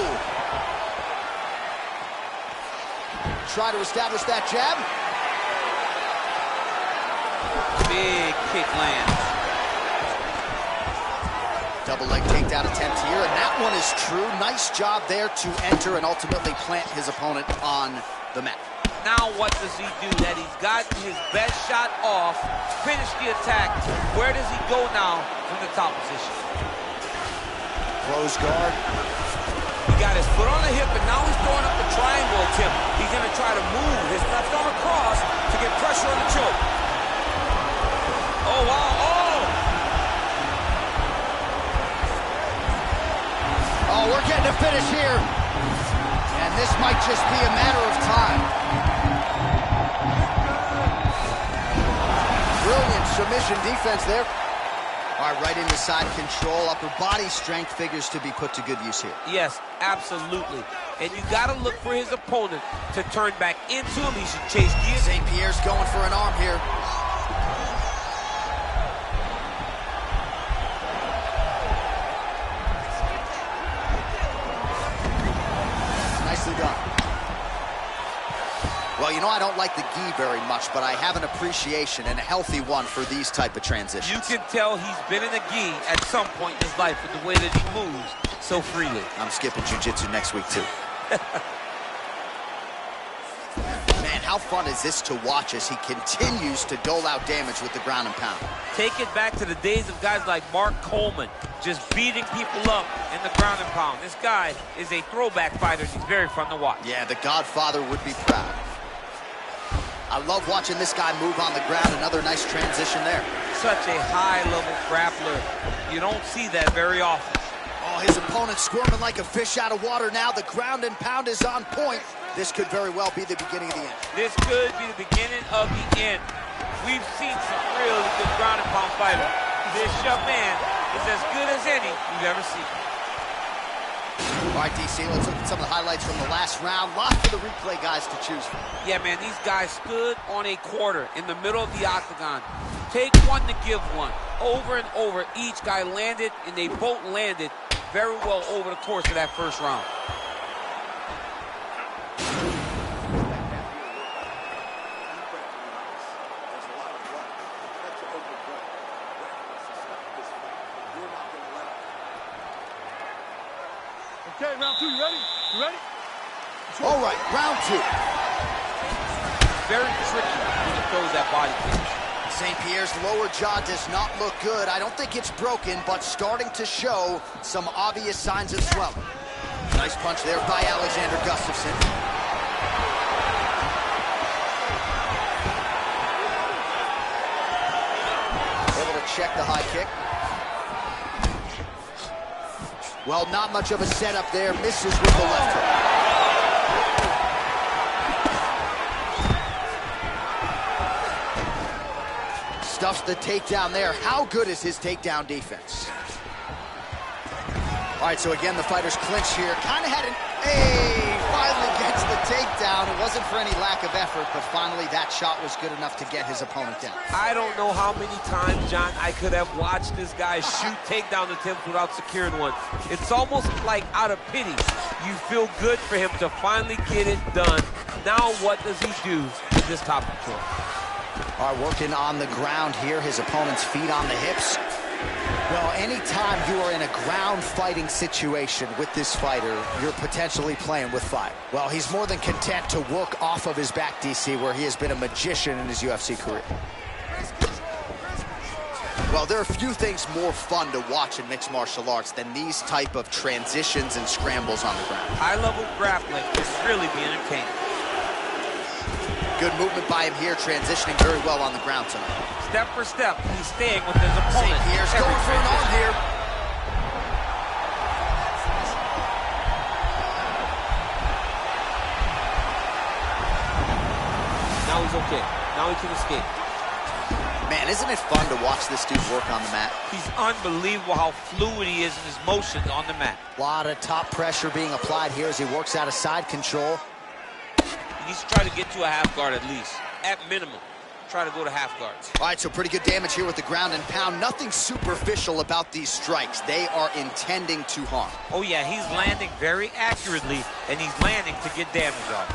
Try to establish that jab. Big kick lands. Double leg takedown attempt here, and that one is true. Nice job there to enter and ultimately plant his opponent on the mat. Now what does he do? That he's gotten his best shot off, finished the attack. Where does he go now from the top position? Close guard. He got his foot on the hip, and now he's throwing up the triangle attempt. He's going to try to move his left arm across to get pressure on the choke. Oh, wow. Oh, we're getting a finish here. And this might just be a matter of time. Brilliant submission defense there. All right, right into side control. Upper body strength figures to be put to good use here. Yes, absolutely. And you got to look for his opponent to turn back into him. He should chase gears. St. Pierre's going for an arm here. Nicely done. Well, you know, I don't like the gi very much, but I have an appreciation, and a healthy one, for these type of transitions. You can tell he's been in a gi at some point in his life with the way that he moves so freely. I'm skipping jiu-jitsu next week, too. Man, how fun is this to watch as he continues to dole out damage with the ground and pound? Take it back to the days of guys like Mark Coleman, just beating people up in the ground and pound. This guy is a throwback fighter, and he's very fun to watch. Yeah, the Godfather would be proud. I love watching this guy move on the ground. Another nice transition there. Such a high-level grappler. You don't see that very often. Oh, his opponent squirming like a fish out of water now. The ground and pound is on point. This could very well be the beginning of the end. This could be the beginning of the end. We've seen some really good ground and pound fighters. This young man is as good as any you've ever seen. All right, DC, let's look at some of the highlights from the last round. Lots for the replay guys to choose from. Yeah, man, these guys stood on a quarter in the middle of the octagon. Take one to give one. Over and over, each guy landed, and they both landed very well over the course of that first round. Okay, round two, you ready? You ready? All right, round two. Very tricky when he throws that body kick. St. Pierre's lower jaw does not look good. I don't think it's broken, but starting to show some obvious signs of swelling. Nice punch there by Alexander Gustafsson. Able to check the high kick. Well, not much of a setup there. Misses with the left hook. Stuffs the takedown there. How good is his takedown defense? All right, so again, the fighters clinch here. Kind of had an... Hey, finally gets the takedown. It wasn't for any lack of effort, but finally that shot was good enough to get his opponent down. I don't know how many times, John, I could have watched this guy shoot takedown attempts without securing one. It's almost like out of pity. You feel good for him to finally get it done. Now what does he do with this top control? All right, working on the ground here. His opponent's feet on the hips. Well, anytime you are in a ground fighting situation with this fighter, you're potentially playing with fire. Well, he's more than content to work off of his back, DC, where he has been a magician in his UFC career. Well, there are few things more fun to watch in mixed martial arts than these type of transitions and scrambles on the ground. High-level grappling can really be entertaining. Good movement by him here, transitioning very well on the ground tonight. Step for step, he's staying with his opponent. St. Pierre's going for an arm here. Now he's okay. Now he can escape. Man, isn't it fun to watch this dude work on the mat? He's unbelievable how fluid he is in his motion on the mat. A lot of top pressure being applied here as he works out of side control. He needs to try to get to a half guard at least. At minimum, try to go to half guards. All right, so pretty good damage here with the ground and pound. Nothing superficial about these strikes. They are intending to harm. Oh yeah, he's landing very accurately, and he's landing to get damage off.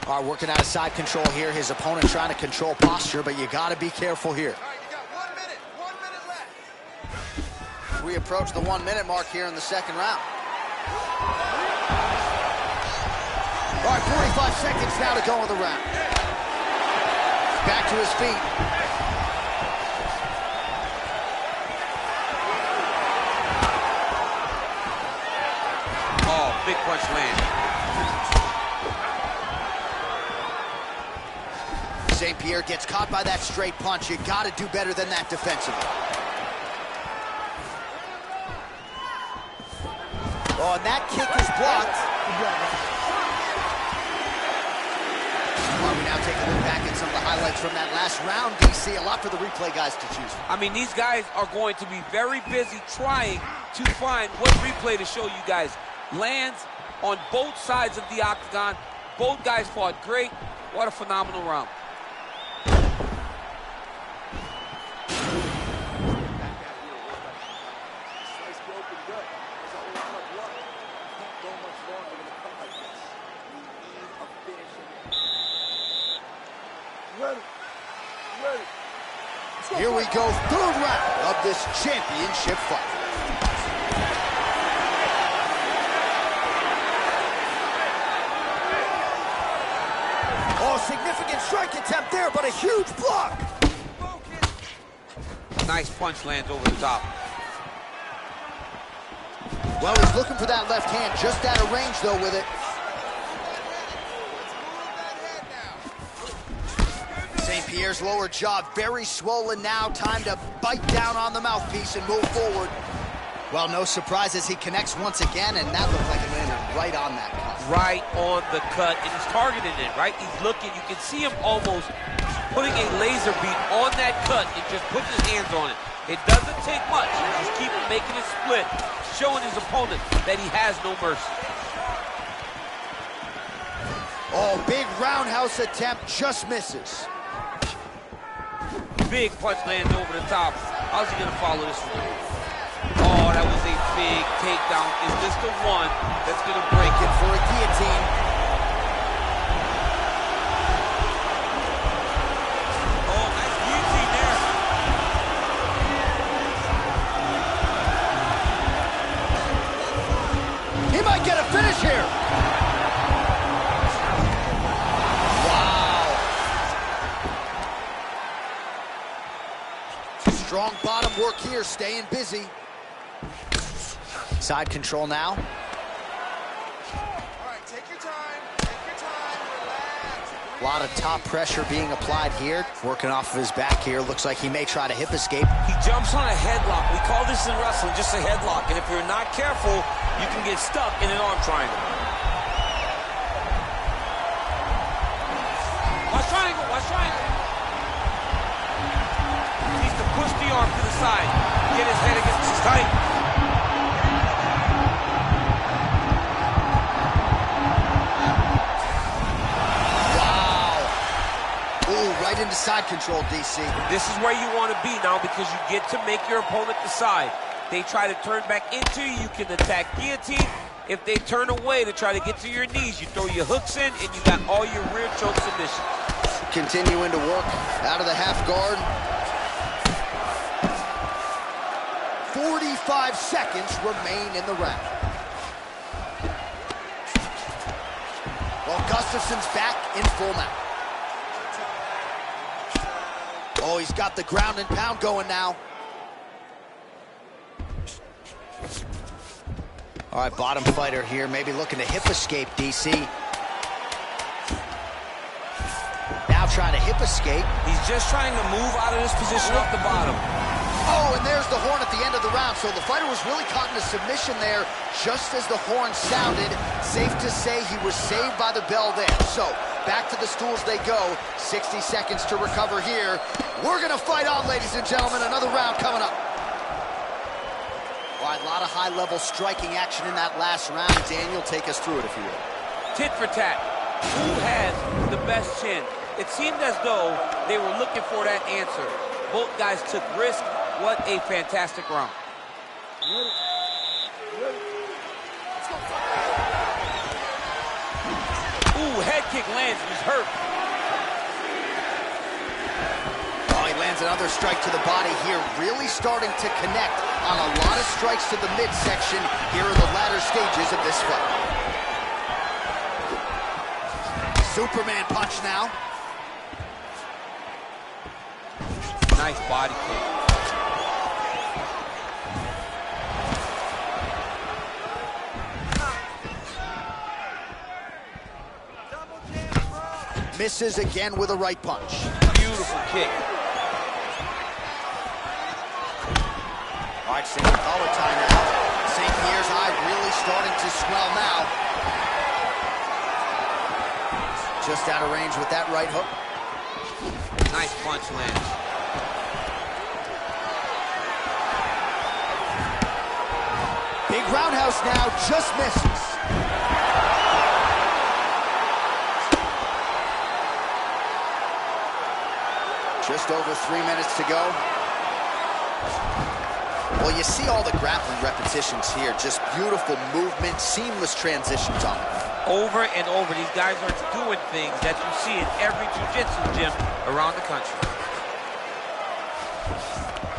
All right, working out of side control here. His opponent trying to control posture, but you got to be careful here. All right, you got 1 minute. 1 minute left. We approach the 1 minute mark here in the second round. All right, 45 seconds now to go in the round. Back to his feet. big punch land. St. Pierre gets caught by that straight punch. You got to do better than that defensively. Oh, and that kick is blocked. Well, we now take a look back at some of the highlights from that last round, DC. A lot for the replay guys to choose from. I mean, these guys are going to be very busy trying to find what replay to show you guys. Lands on both sides of the octagon. Both guys fought great. What a phenomenal round. Here we go, third round of this championship fight. Oh, significant strike attempt there, but a huge block. Nice punch lands over the top. Well, he's looking for that left hand, just out of range, though, with it. St. Pierre's lower jaw very swollen now. Time to bite down on the mouthpiece and move forward. Well, no surprise as he connects once again, and that looked like it landed right on that cut. Right on the cut, and he's targeting it, right? He's looking, you can see him almost putting a laser beam on that cut and just putting his hands on it. It doesn't take much. Just keep making it split, showing his opponent that he has no mercy. Oh, big roundhouse attempt, just misses. Big punch lands over the top. How's he gonna follow this one? Oh, that was a big takedown. Is this the one that's gonna break Break it? it for a guillotine. Oh, nice guillotine there. He might get a finish here. Strong bottom work here, staying busy. Side control now. All right, take your time, relax. A lot of top pressure being applied here. Working off of his back here. Looks like he may try to hip escape. He jumps on a headlock. We call this in wrestling just a headlock. And if you're not careful, you can get stuck in an arm triangle. Watch triangle, watch triangle. He needs to push the arm to the side. Get his head against his tight. Right into side control, DC. This is where you want to be now because you get to make your opponent decide. They try to turn back into you, you can attack guillotine. If they turn away to try to get to your knees, you throw your hooks in and you got all your rear choke submissions. Continuing to work out of the half guard. 45 seconds remain in the round. Well, Gustafsson's back in full mount. Oh, he's got the ground and pound going now. All right, bottom fighter here, maybe looking to hip escape, DC. Now trying to hip escape. He's just trying to move out of this position off the bottom. Oh, and there's the horn at the end of the round. So the fighter was really caught in a submission there just as the horn sounded. Safe to say he was saved by the bell there. So back to the stools they go. 60 seconds to recover here. We're going to fight on, ladies and gentlemen. Another round coming up. All right, a lot of high-level striking action in that last round. Daniel, take us through it, if you will. Tit for tat. Who has the best chin? It seemed as though they were looking for that answer. Both guys took risk. What a fantastic round. Ooh, head kick lands. He's hurt. Oh, he lands another strike to the body here. Really starting to connect on a lot of strikes to the midsection here in the latter stages of this fight. Superman punch now. Nice body kick. misses again with a right punch. Beautiful kick. All right, single collar tie now. St. Pierre's eye really starting to swell now. Just out of range with that right hook. Nice punch lands. Big roundhouse now, just misses. Just over 3 minutes to go. Well, you see all the grappling repetitions here. Just beautiful movement, seamless transitions on it. Over and over, these guys are doing things that you see in every jiu-jitsu gym around the country.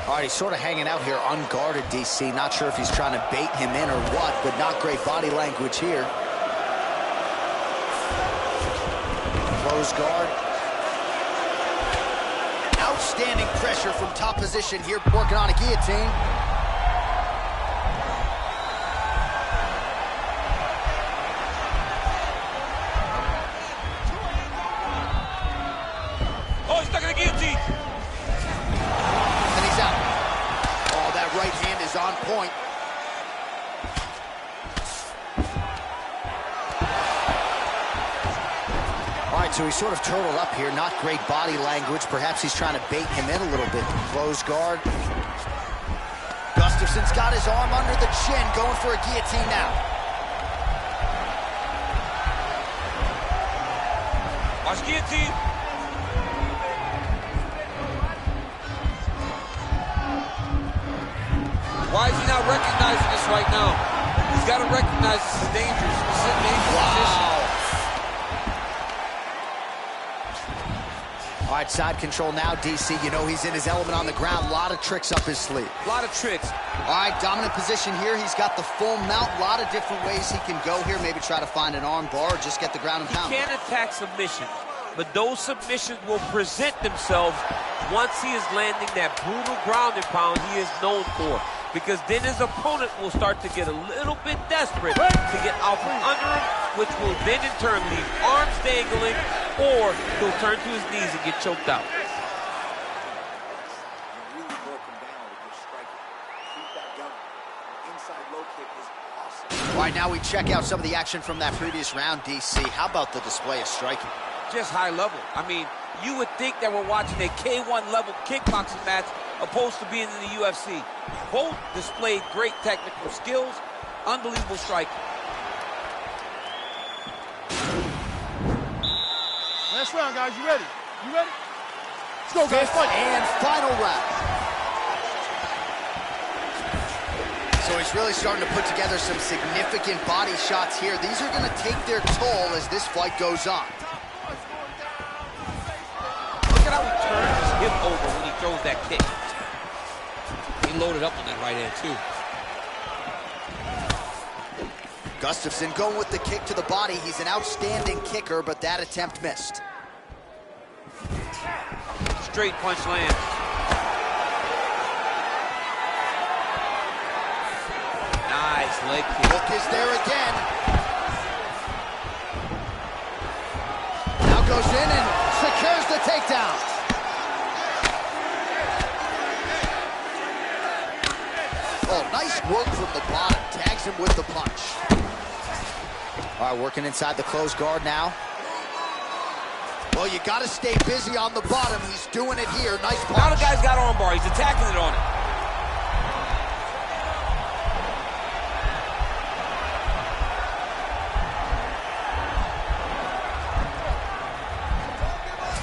All right, he's sort of hanging out here unguarded, DC. Not sure if he's trying to bait him in or what, but not great body language here. Close guard. Outstanding pressure from top position here, working on a guillotine. Oh, he's stuck in the guillotine. And he's out. Oh, that right hand is on point. All right, so he's sort of turtled up here. Not great body language. Perhaps he's trying to bait him in a little bit. Close guard. Gustafsson's got his arm under the chin, going for a guillotine now. Watch guillotine. Why is he not recognizing this right now? He's got to recognize this is dangerous. This is a dangerous position. All right, side control now, DC. You know he's in his element on the ground. A lot of tricks up his sleeve. A lot of tricks. All right, dominant position here. He's got the full mount. A lot of different ways he can go here. Maybe try to find an arm bar or just get the ground and pound. He can't attack submission, but those submissions will present themselves once he is landing that brutal ground and pound he is known for. Because then his opponent will start to get a little bit desperate to get out from under him, which will then in turn leave arms dangling, or he'll turn to his knees and get choked out. You really broke him down with your striking. Keep that going. Inside low kick is awesome. All right, now we check out some of the action from that previous round, DC. How about the display of striking? Just high level. I mean, you would think that we're watching a K1 level kickboxing match opposed to being in the UFC. Both displayed great technical skills, unbelievable striking. Last round, guys. You ready? You ready? Let's go, guys. Fight. And final round. So he's really starting to put together some significant body shots here. These are going to take their toll as this fight goes on. Look at how he turns his hip over when he throws that kick. He loaded up on that right hand, too. Gustafsson going with the kick to the body. He's an outstanding kicker, but that attempt missed. Straight punch lands. Nice leg kick. Hook is there again. Now goes in and secures the takedown. Oh, nice work from the bottom. Tags him with the punch. All right, working inside the closed guard now. Well, you got to stay busy on the bottom. He's doing it here. Nice punch. Now the guy's got arm bar. He's attacking it on it.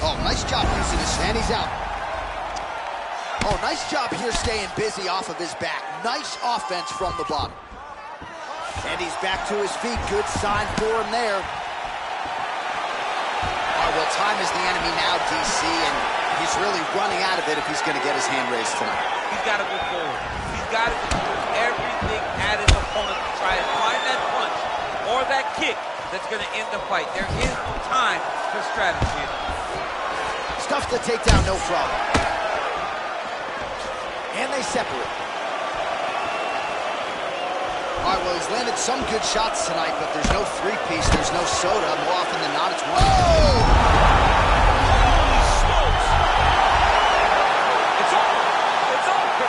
Oh, nice job using his hand. He's out. Oh, nice job here staying busy off of his back. Nice offense from the bottom. And he's back to his feet. Good sign for him there. All right, well, time is the enemy now, DC, and he's really running out of it if he's going to get his hand raised tonight. He's got to go forward. He's got to do everything at his opponent to try and find that punch or that kick that's going to end the fight. There is no time for strategy. Stuffs the takedown, no problem. And they separate. All right, well, he's landed some good shots tonight, but there's no three-piece, there's no soda. More often than not, it's one. Holy smokes! It's over. It's over.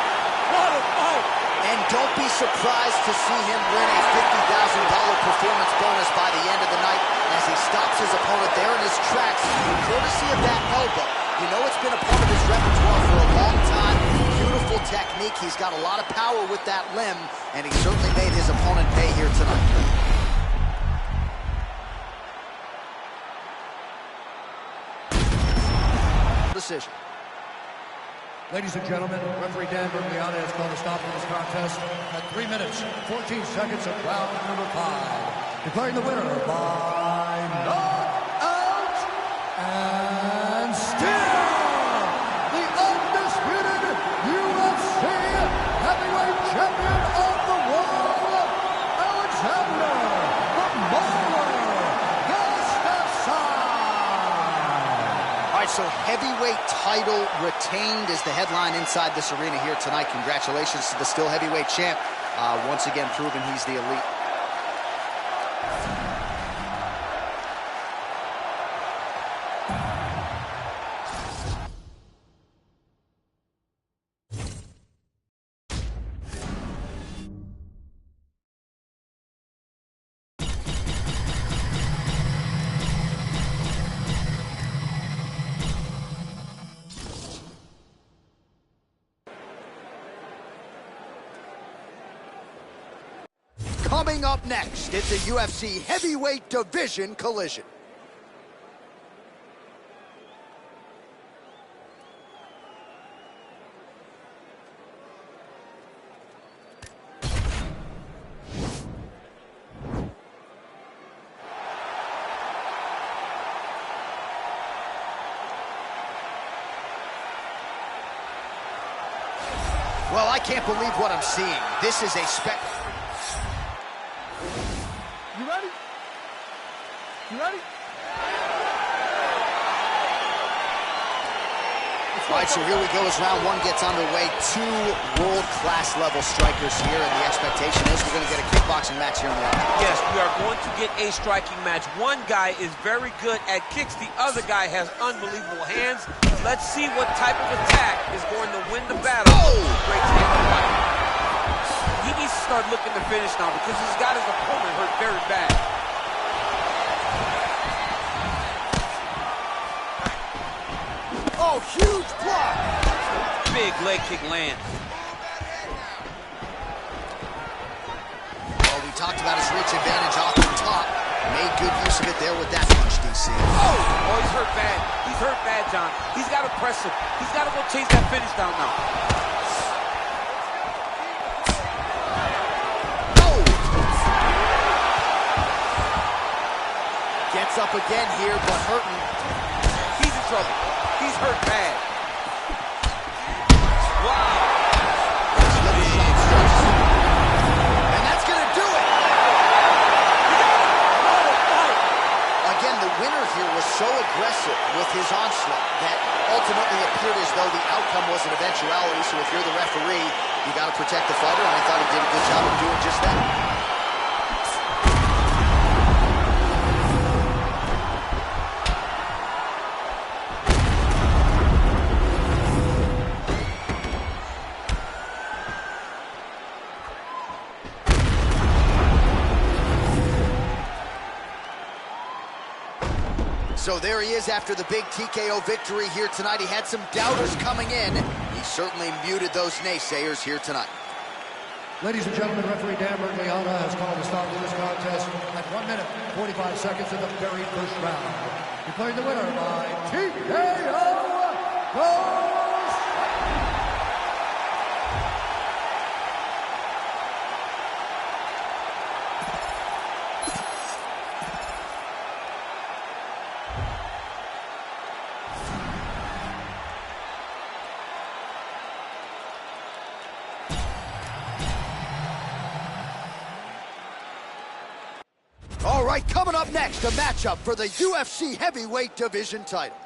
What a fight! And don't be surprised to see him win a $50,000 performance bonus by the end of the night as he stops his opponent there in his tracks, courtesy of that elbow. You know it's been a part of his repertoire for a long time. Beautiful technique. He's got a lot of power with that limb, and he certainly made his opponent pay here tonight. Decision. Ladies and gentlemen, referee Dan Bergliana has called a stop to this contest at 3 minutes, 14 seconds of round number 5. Declaring the winner by knockout and still the undisputed UFC heavyweight champion of the world, Alexander the Mauler Gustafsson. All right, so heavyweight title retained is the headline inside this arena here tonight. Congratulations to the still heavyweight champ. Once again, proving he's the elite. Coming up next, it's a UFC heavyweight division collision. Well, I can't believe what I'm seeing. This is a spectacle. You ready? You ready? All right, so here we go as round 1 gets underway. 2 world-class level strikers here, and the expectation is we're going to get a kickboxing match here in the round. Yes, we are going to get a striking match. One guy is very good at kicks. The other guy has unbelievable hands. Let's see what type of attack is going to win the battle. Great to end the fight. He needs to start looking to finish now because he's got his opponent hurt very bad. Oh, huge block! Big leg kick lands. Well, we talked about his reach advantage off the top. Made good use of it there with that punch, DC. Oh, he's hurt bad. He's hurt bad, John. He's got to press him. He's got to go chase that finish down now. Gets up again here, but hurting. He's in trouble. He's hurt bad. Wow. And that's going to do it. Again, the winner here was so aggressive with his onslaught that ultimately appeared as though the outcome was an eventuality. So if you're the referee, you got to protect the fighter, and I thought he did a good job of doing just that. So there he is after the big TKO victory here tonight. He had some doubters coming in. He certainly muted those naysayers here tonight. Ladies and gentlemen, referee Dan Bergliana has called a stop to this contest at 1 minute, 45 seconds of the very first round. Declaring the winner by TKO goes... All right, coming up next, a matchup for the UFC heavyweight division title.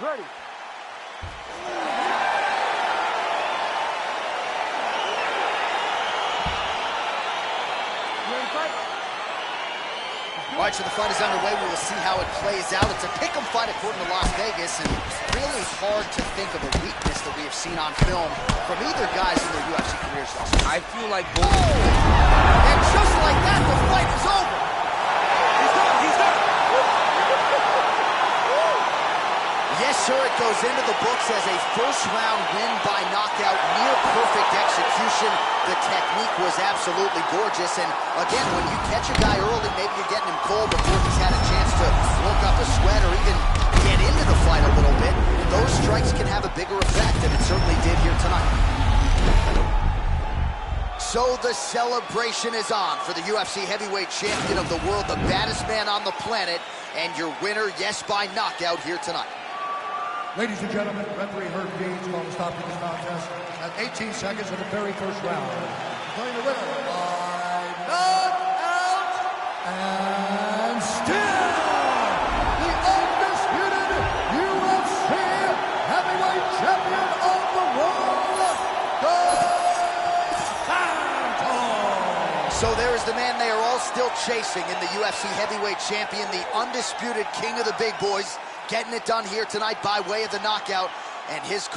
Ready. You ready to fight? All right, so the fight is underway. We will see how it plays out. It's a pick'em fight according to Las Vegas, and it's really hard to think of a weakness that we have seen on film from either guys in their UFC careers. I feel like both. And just like that, the fight is over. He's done. He's done. Yes, sir, it goes into the books as a first-round win by knockout, near-perfect execution. The technique was absolutely gorgeous, and again, when you catch a guy early, maybe you're getting him cold before he's had a chance to work up a sweat or even get into the fight a little bit. Those strikes can have a bigger effect, and it certainly did here tonight. So the celebration is on for the UFC heavyweight champion of the world, the baddest man on the planet, and your winner, yes, by knockout here tonight. Ladies and gentlemen, referee Herb Dean's called to stop this contest at 18 seconds of the very first round. Declaring the winner by knockout and still the undisputed UFC heavyweight champion of the world, the Phantom. So there is the man they are all still chasing in the UFC heavyweight champion, the undisputed king of the big boys, getting it done here tonight by way of the knockout, and his